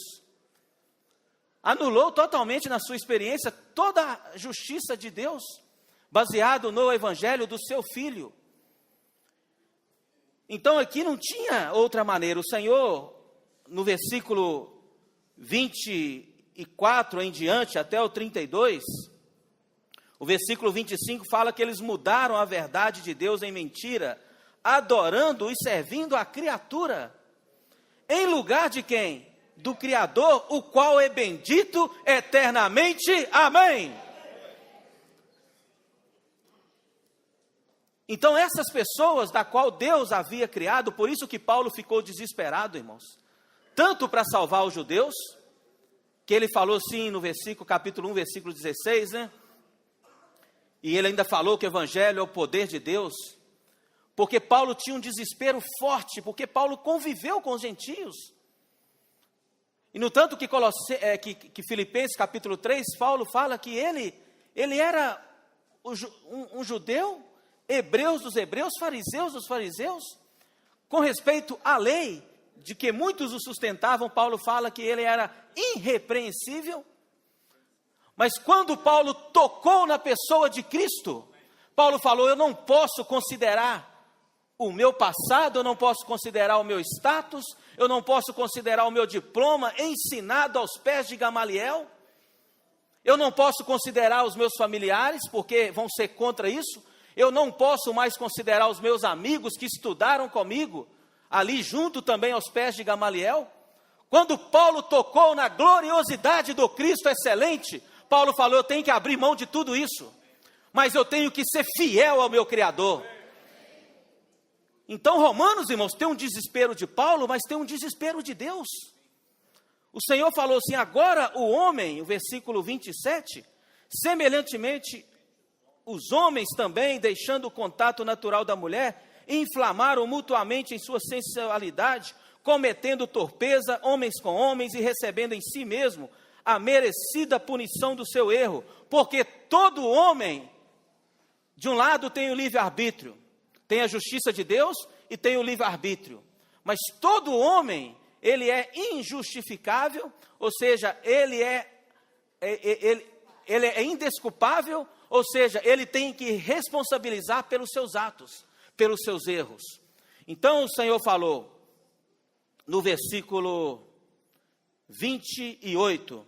Anulou totalmente na sua experiência toda a justiça de Deus, baseado no evangelho do seu Filho. Então aqui não tinha outra maneira. O Senhor, no versículo 24 em diante, até o 32, o versículo 25 fala que eles mudaram a verdade de Deus em mentira, adorando e servindo a criatura, em lugar de quem? Do Criador, o qual é bendito eternamente. Amém. Então essas pessoas da qual Deus havia criado, por isso que Paulo ficou desesperado, irmãos, tanto para salvar os judeus, que ele falou sim no capítulo 1, versículo 16, né? E ele ainda falou que o evangelho é o poder de Deus, porque Paulo tinha um desespero forte, porque Paulo conviveu com os gentios. E no tanto que Filipenses capítulo 3, Paulo fala que ele era um judeu, hebreus dos hebreus, fariseus dos fariseus, com respeito à lei, de que muitos o sustentavam. Paulo fala que ele era irrepreensível. Mas quando Paulo tocou na pessoa de Cristo, Paulo falou: eu não posso considerar o meu passado, eu não posso considerar o meu status, eu não posso considerar o meu diploma ensinado aos pés de Gamaliel, eu não posso considerar os meus familiares, porque vão ser contra isso, eu não posso mais considerar os meus amigos que estudaram comigo, ali junto também aos pés de Gamaliel. Quando Paulo tocou na gloriosidade do Cristo excelente, Paulo falou: eu tenho que abrir mão de tudo isso, mas eu tenho que ser fiel ao meu Criador. Então Romanos, irmãos, tem um desespero de Paulo, mas tem um desespero de Deus. O Senhor falou assim: agora o homem, o versículo 27, semelhantemente os homens também, deixando o contato natural da mulher, inflamaram mutuamente em sua sensualidade, cometendo torpeza, homens com homens, e recebendo em si mesmo a merecida punição do seu erro, porque todo homem, de um lado tem o livre-arbítrio, tem a justiça de Deus e tem o livre-arbítrio, mas todo homem, ele é injustificável, ou seja, ele é indesculpável, ou seja, ele tem que responsabilizar pelos seus atos, pelos seus erros. Então o Senhor falou, no versículo 28,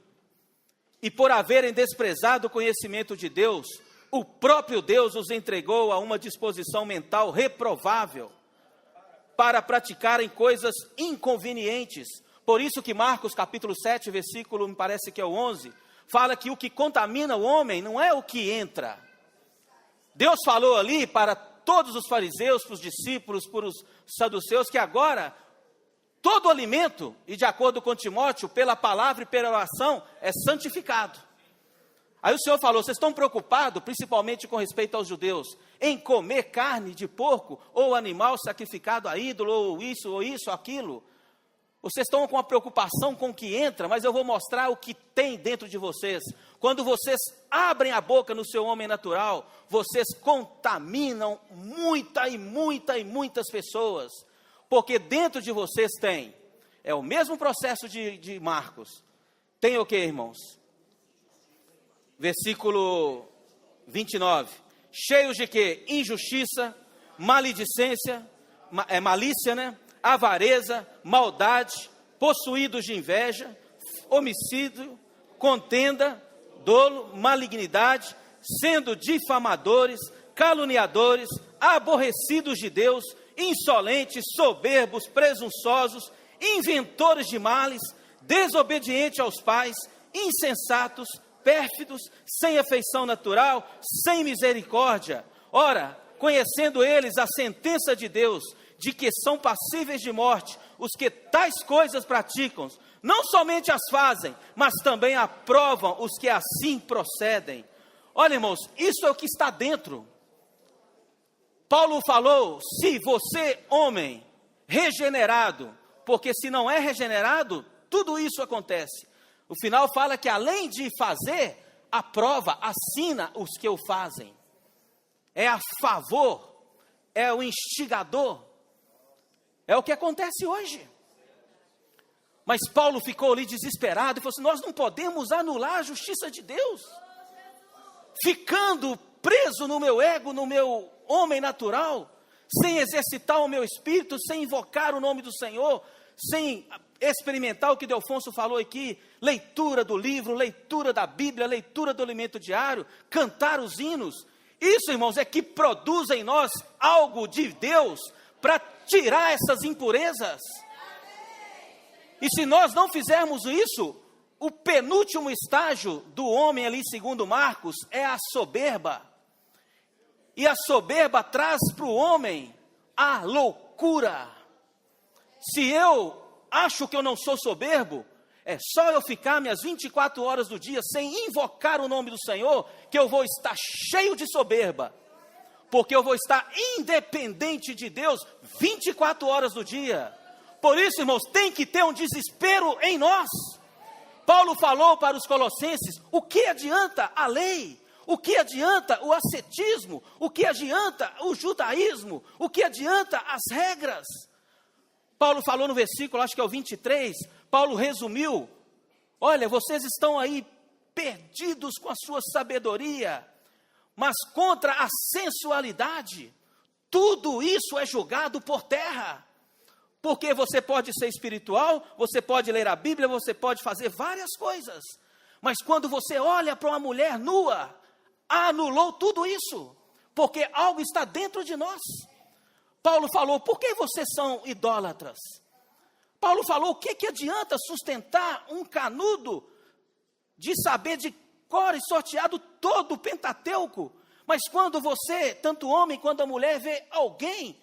e por haverem desprezado o conhecimento de Deus, o próprio Deus os entregou a uma disposição mental reprovável, para praticarem coisas inconvenientes. Por isso que Marcos capítulo 7, versículo, me parece que é o 11, fala que o que contamina o homem não é o que entra. Deus falou ali para todos os fariseus, para os discípulos, para os saduceus, que agora todo alimento, e de acordo com Timóteo, pela palavra e pela oração, é santificado. Aí o Senhor falou: vocês estão preocupados, principalmente com respeito aos judeus, em comer carne de porco, ou animal sacrificado a ídolo, ou isso, aquilo. Vocês estão com uma preocupação com o que entra, mas eu vou mostrar o que tem dentro de vocês. Quando vocês abrem a boca no seu homem natural, vocês contaminam muitas pessoas. Porque dentro de vocês tem, é o mesmo processo de Marcos. Tem o que, irmãos? Versículo 29. Cheios de quê? Injustiça, maledicência, malícia, né? Avareza, maldade, possuídos de inveja, homicídio, contenda, dolo, malignidade, sendo difamadores, caluniadores, aborrecidos de Deus, insolentes, soberbos, presunçosos, inventores de males, desobedientes aos pais, insensatos, pérfidos, sem afeição natural, sem misericórdia. Ora, conhecendo eles a sentença de Deus, de que são passíveis de morte, os que tais coisas praticam, não somente as fazem, mas também aprovam os que assim procedem. Olha, irmãos, isso é o que está dentro. Paulo falou, se você, homem, regenerado, porque se não é regenerado, tudo isso acontece. O final fala que além de fazer, aprova, assina os que o fazem. É a favor, é o instigador. É o que acontece hoje. Mas Paulo ficou ali desesperado e falou assim, nós não podemos anular a justiça de Deus. Ficando preso no meu ego, no meu homem natural, sem exercitar o meu espírito, sem invocar o nome do Senhor, sem experimentar o que Delfonso falou aqui, leitura do livro, leitura da Bíblia, leitura do alimento diário, cantar os hinos. Isso, irmãos, é que produz em nós algo de Deus para tirar essas impurezas. E se nós não fizermos isso, o penúltimo estágio do homem ali, segundo Marcos, é a soberba. E a soberba traz para o homem a loucura. Se eu acho que eu não sou soberbo, é só eu ficar minhas 24 horas do dia sem invocar o nome do Senhor, que eu vou estar cheio de soberba. Porque eu vou estar independente de Deus 24 horas do dia. Por isso, irmãos, tem que ter um desespero em nós. Paulo falou para os colossenses, o que adianta a lei? O que adianta o ascetismo? O que adianta o judaísmo? O que adianta as regras? Paulo falou no versículo, acho que é o 23, Paulo resumiu, olha, vocês estão aí perdidos com a sua sabedoria, mas contra a sensualidade, tudo isso é jogado por terra. Porque você pode ser espiritual, você pode ler a Bíblia, você pode fazer várias coisas. Mas quando você olha para uma mulher nua, anulou tudo isso. Porque algo está dentro de nós. Paulo falou, por que vocês são idólatras? Paulo falou, o que adianta sustentar um canudo de saber de cor e sorteado todo o Pentateuco? Mas quando você, tanto o homem quanto a mulher, vê alguém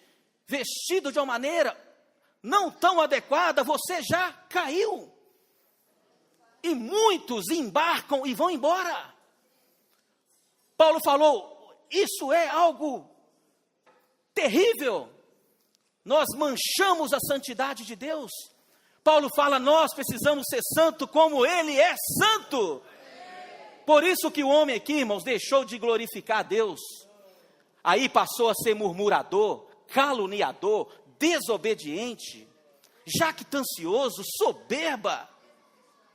vestido de uma maneira não tão adequada, você já caiu. E muitos embarcam e vão embora. Paulo falou, isso é algo terrível. Nós manchamos a santidade de Deus. Paulo fala, nós precisamos ser santo como Ele é santo. Por isso que o homem aqui, irmãos, deixou de glorificar a Deus. Aí passou a ser murmurador, caluniador, desobediente, jactancioso, soberba,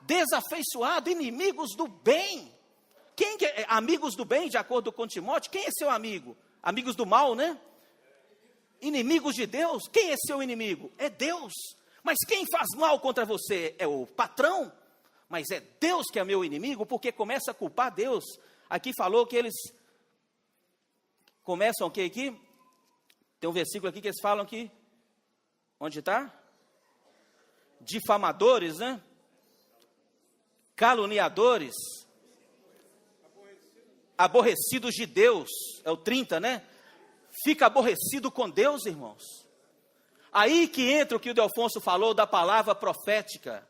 desafeiçoado, inimigos do bem. Quem que é amigos do bem, de acordo com Timóteo? Quem é seu amigo? Amigos do mal, né? Inimigos de Deus. Quem é seu inimigo? É Deus. Mas quem faz mal contra você é o patrão. Mas é Deus que é meu inimigo, porque começa a culpar Deus. Aqui falou que eles começam o que aqui? Tem um versículo aqui que eles falam que onde está? Difamadores, né? Caluniadores, aborrecidos de Deus, é o 30, né? Fica aborrecido com Deus, irmãos. Aí que entra o que o Delfonso falou da palavra profética.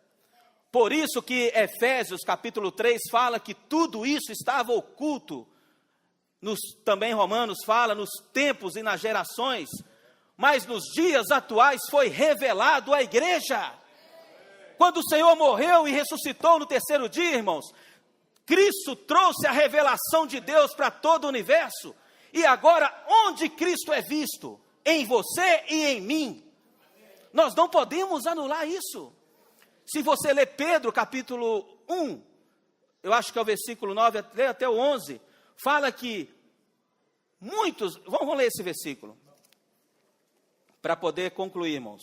Por isso que Efésios capítulo 3 fala que tudo isso estava oculto. Também Romanos fala nos tempos e nas gerações. Mas nos dias atuais foi revelado à igreja. Quando o Senhor morreu e ressuscitou no terceiro dia, irmãos, Cristo trouxe a revelação de Deus para todo o universo. E agora, onde Cristo é visto? Em você e em mim. Nós não podemos anular isso. Se você ler Pedro, capítulo 1, eu acho que é o versículo 9 até o 11, fala que muitos... Vamos ler esse versículo, para poder concluir, irmãos.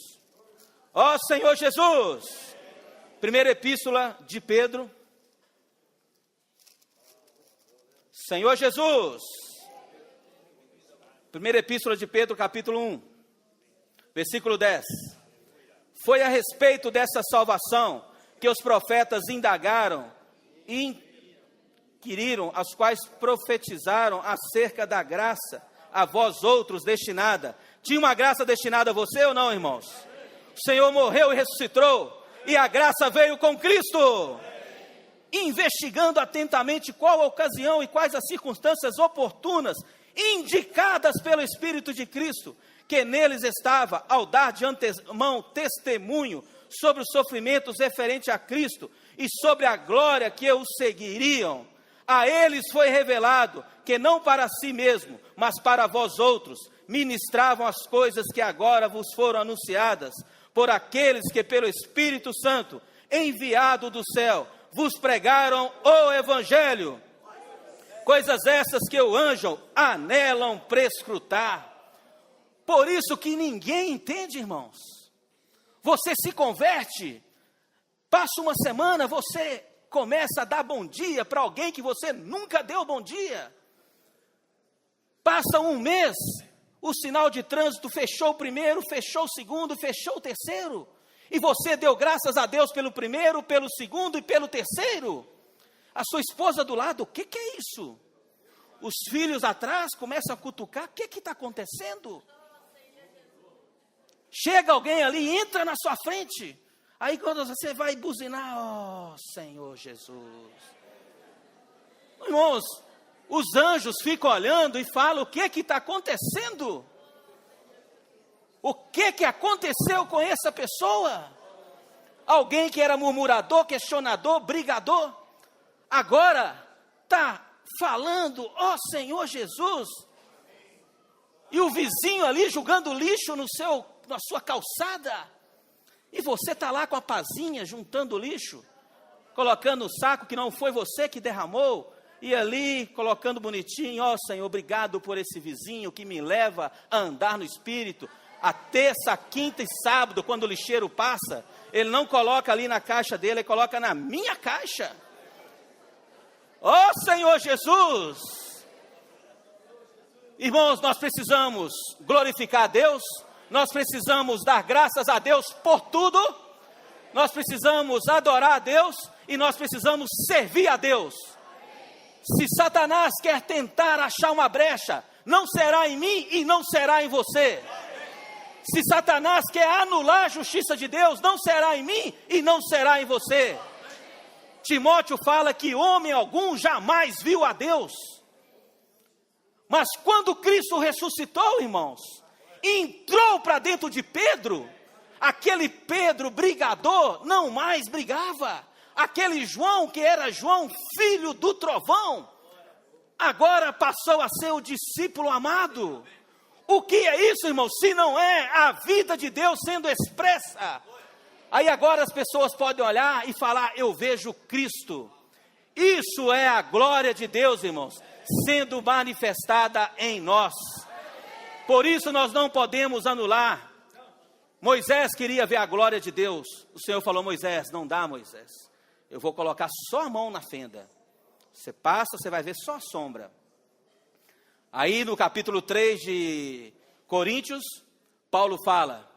Ó Senhor Jesus! Primeira epístola de Pedro. Senhor Jesus! Primeira epístola de Pedro, capítulo 1, versículo 10. Foi a respeito dessa salvação que os profetas indagaram e inquiriram, as quais profetizaram acerca da graça a vós outros destinada. Tinha uma graça destinada a você ou não, irmãos? O Senhor morreu e ressuscitou, e a graça veio com Cristo. Investigando atentamente qual a ocasião e quais as circunstâncias oportunas, indicadas pelo Espírito de Cristo, que neles estava, ao dar de antemão testemunho sobre os sofrimentos referentes a Cristo e sobre a glória que o seguiriam, a eles foi revelado que não para si mesmo, mas para vós outros, ministravam as coisas que agora vos foram anunciadas, por aqueles que pelo Espírito Santo, enviado do céu, vos pregaram o Evangelho. Coisas essas que o anjo anelam prescrutar. Por isso que ninguém entende, irmãos. Você se converte, passa uma semana, você começa a dar bom dia para alguém que você nunca deu bom dia. Passa um mês, o sinal de trânsito fechou o primeiro, fechou o segundo, fechou o terceiro. E você deu graças a Deus pelo primeiro, pelo segundo e pelo terceiro. A sua esposa do lado, o que é isso? Os filhos atrás começam a cutucar, o que está acontecendo? Chega alguém ali, entra na sua frente. Aí quando você vai buzinar, ó Senhor Jesus. Irmãos, os anjos ficam olhando e falam, o que está acontecendo? O que aconteceu com essa pessoa? Alguém que era murmurador, questionador, brigador, agora está falando, ó Senhor Jesus. E o vizinho ali jogando lixo na sua calçada. E você está lá com a pazinha juntando lixo, colocando no saco que não foi você que derramou. E ali colocando bonitinho, ó Senhor, obrigado por esse vizinho que me leva a andar no Espírito. A terça, quinta e sábado, quando o lixeiro passa, ele não coloca ali na caixa dele, ele coloca na minha caixa. Ó Senhor Jesus! Irmãos, nós precisamos glorificar a Deus, nós precisamos dar graças a Deus por tudo, nós precisamos adorar a Deus e nós precisamos servir a Deus. Se Satanás quer tentar achar uma brecha, não será em mim e não será em você. Se Satanás quer anular a justiça de Deus, não será em mim e não será em você. Timóteo fala que homem algum jamais viu a Deus. Mas quando Cristo ressuscitou, irmãos, entrou para dentro de Pedro, aquele Pedro brigador não mais brigava. Aquele João que era João, filho do trovão, agora passou a ser o discípulo amado. O que é isso, irmão? Se não é a vida de Deus sendo expressa. Aí agora as pessoas podem olhar e falar, eu vejo Cristo. Isso é a glória de Deus, irmãos, sendo manifestada em nós. Por isso nós não podemos anular. Moisés queria ver a glória de Deus. O Senhor falou, Moisés, não dá, Moisés. Eu vou colocar só a mão na fenda. Você passa, você vai ver só a sombra. Aí no capítulo 3 de Coríntios, Paulo fala,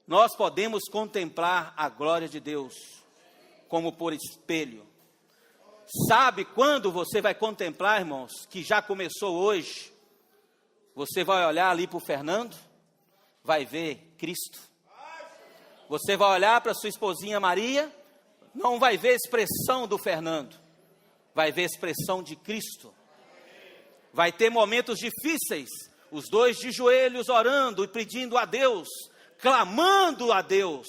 nós podemos contemplar a glória de Deus como por espelho. Sabe quando você vai contemplar, irmãos, que já começou hoje? Você vai olhar ali para o Fernando, vai ver Cristo. Você vai olhar para sua esposinha Maria, não vai ver a expressão do Fernando, vai ver a expressão de Cristo. Vai ter momentos difíceis, os dois de joelhos orando e pedindo a Deus, clamando a Deus.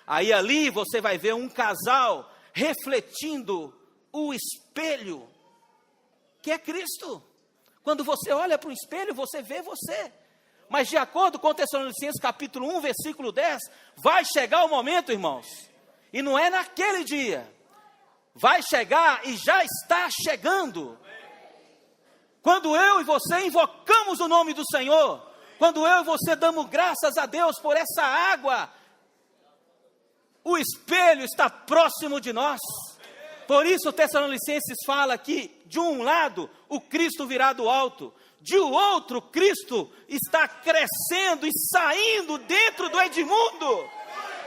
Aí ali você vai ver um casal refletindo o espelho, que é Cristo. Quando você olha para o espelho, você vê você. Mas de acordo com Tessalonicenses capítulo 1, versículo 10, vai chegar o momento, irmãos, e não é naquele dia, vai chegar e já está chegando. Quando eu e você invocamos o nome do Senhor, quando eu e você damos graças a Deus por essa água, o espelho está próximo de nós. Por isso Tessalonicenses fala que de um lado o Cristo virá do alto, de outro Cristo está crescendo e saindo dentro do Edmundo.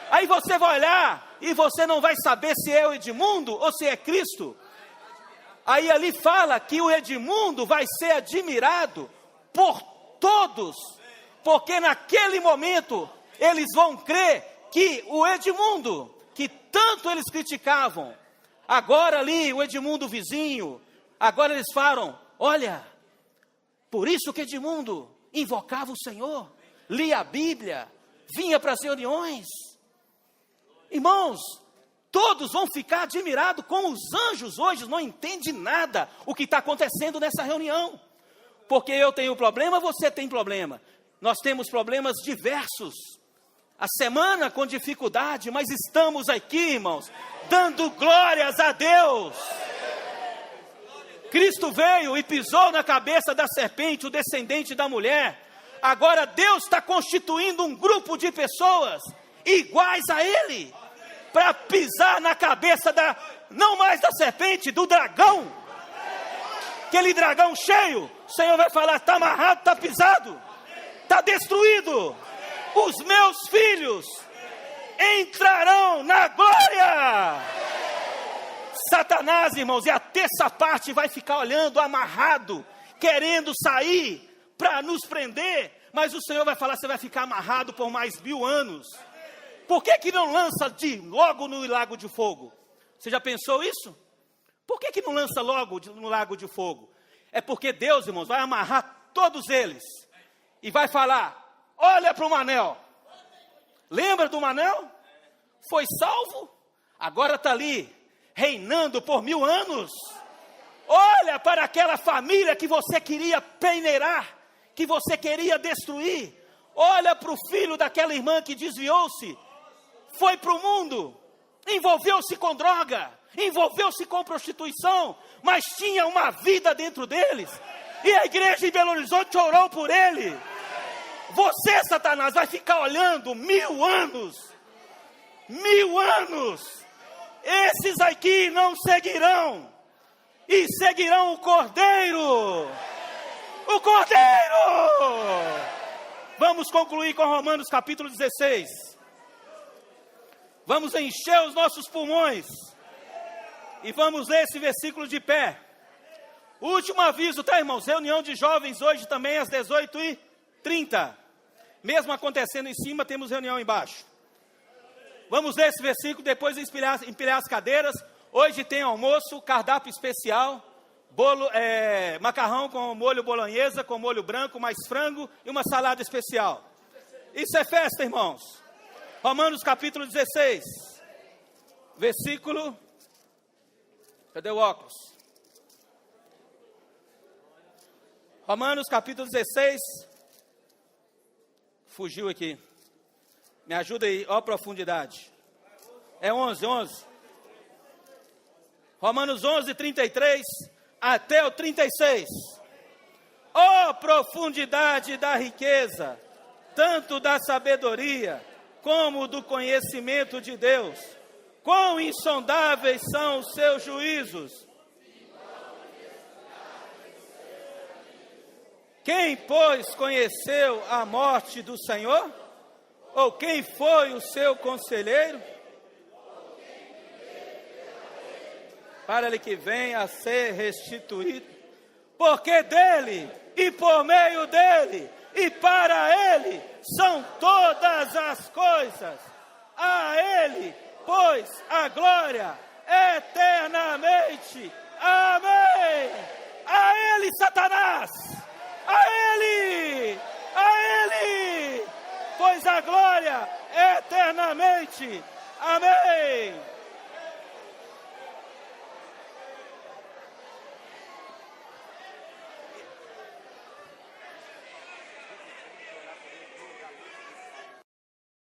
Aí você vai olhar e você não vai saber se é o Edmundo ou se é Cristo. Aí ali fala que o Edmundo vai ser admirado por todos, porque naquele momento eles vão crer que o Edmundo, que tanto eles criticavam, agora ali o Edmundo vizinho, agora eles falam, olha, por isso que Edmundo invocava o Senhor, lia a Bíblia, vinha para as reuniões. Irmãos, todos vão ficar admirados como os anjos hoje não entendem nada o que está acontecendo nessa reunião. Porque eu tenho problema, você tem problema. Nós temos problemas diversos. A semana com dificuldade, mas estamos aqui, irmãos, dando glórias a Deus. Cristo veio e pisou na cabeça da serpente, o descendente da mulher. Agora Deus está constituindo um grupo de pessoas iguais a Ele, para pisar na cabeça não mais da serpente, do dragão. Aquele dragão cheio, o Senhor vai falar, está amarrado, está pisado, está destruído. Os meus filhos entrarão na glória. Satanás, irmãos, e a terça parte vai ficar olhando amarrado, querendo sair para nos prender, mas o Senhor vai falar, você vai ficar amarrado por mais 1000 anos. Por que não lança logo no lago de fogo? Você já pensou isso? Por que não lança logo no lago de fogo? É porque Deus, irmãos, vai amarrar todos eles e vai falar, olha para o Manel. Lembra do Manel? Foi salvo, agora está ali, reinando por 1000 anos. Olha para aquela família que você queria peneirar, que você queria destruir. Olha para o filho daquela irmã que desviou-se, foi para o mundo, envolveu-se com droga, envolveu-se com prostituição, mas tinha uma vida dentro deles, e a igreja em Belo Horizonte orou por ele. Você, Satanás, vai ficar olhando 1000 anos, 1000 anos, esses aqui não seguirão, e seguirão o Cordeiro, o Cordeiro. Vamos concluir com Romanos capítulo 16. Vamos encher os nossos pulmões. E vamos ler esse versículo de pé. Último aviso, tá, irmãos? Reunião de jovens hoje também às 18h30. Mesmo acontecendo em cima, temos reunião embaixo. Vamos ler esse versículo, depois empilhar as cadeiras. Hoje tem almoço, cardápio especial. Macarrão com molho bolonhesa, com molho branco, mais frango e uma salada especial. Isso é festa, irmãos. Romanos capítulo 16, versículo, cadê o óculos? Romanos capítulo 16, fugiu aqui, me ajuda aí, ó a profundidade, é 11, Romanos 11, 33 até o 36, ó profundidade da riqueza, tanto da sabedoria, como do conhecimento de Deus, quão insondáveis são os seus juízos. Quem, pois, conheceu a morte do Senhor? Ou quem foi o seu conselheiro? Para ele que venha a ser restituído. Porque dele, e por meio dele, e para ele, são todas as coisas. A ele, pois, a glória eternamente. Amém. A ele, Satanás. A ele, pois a glória eternamente. Amém.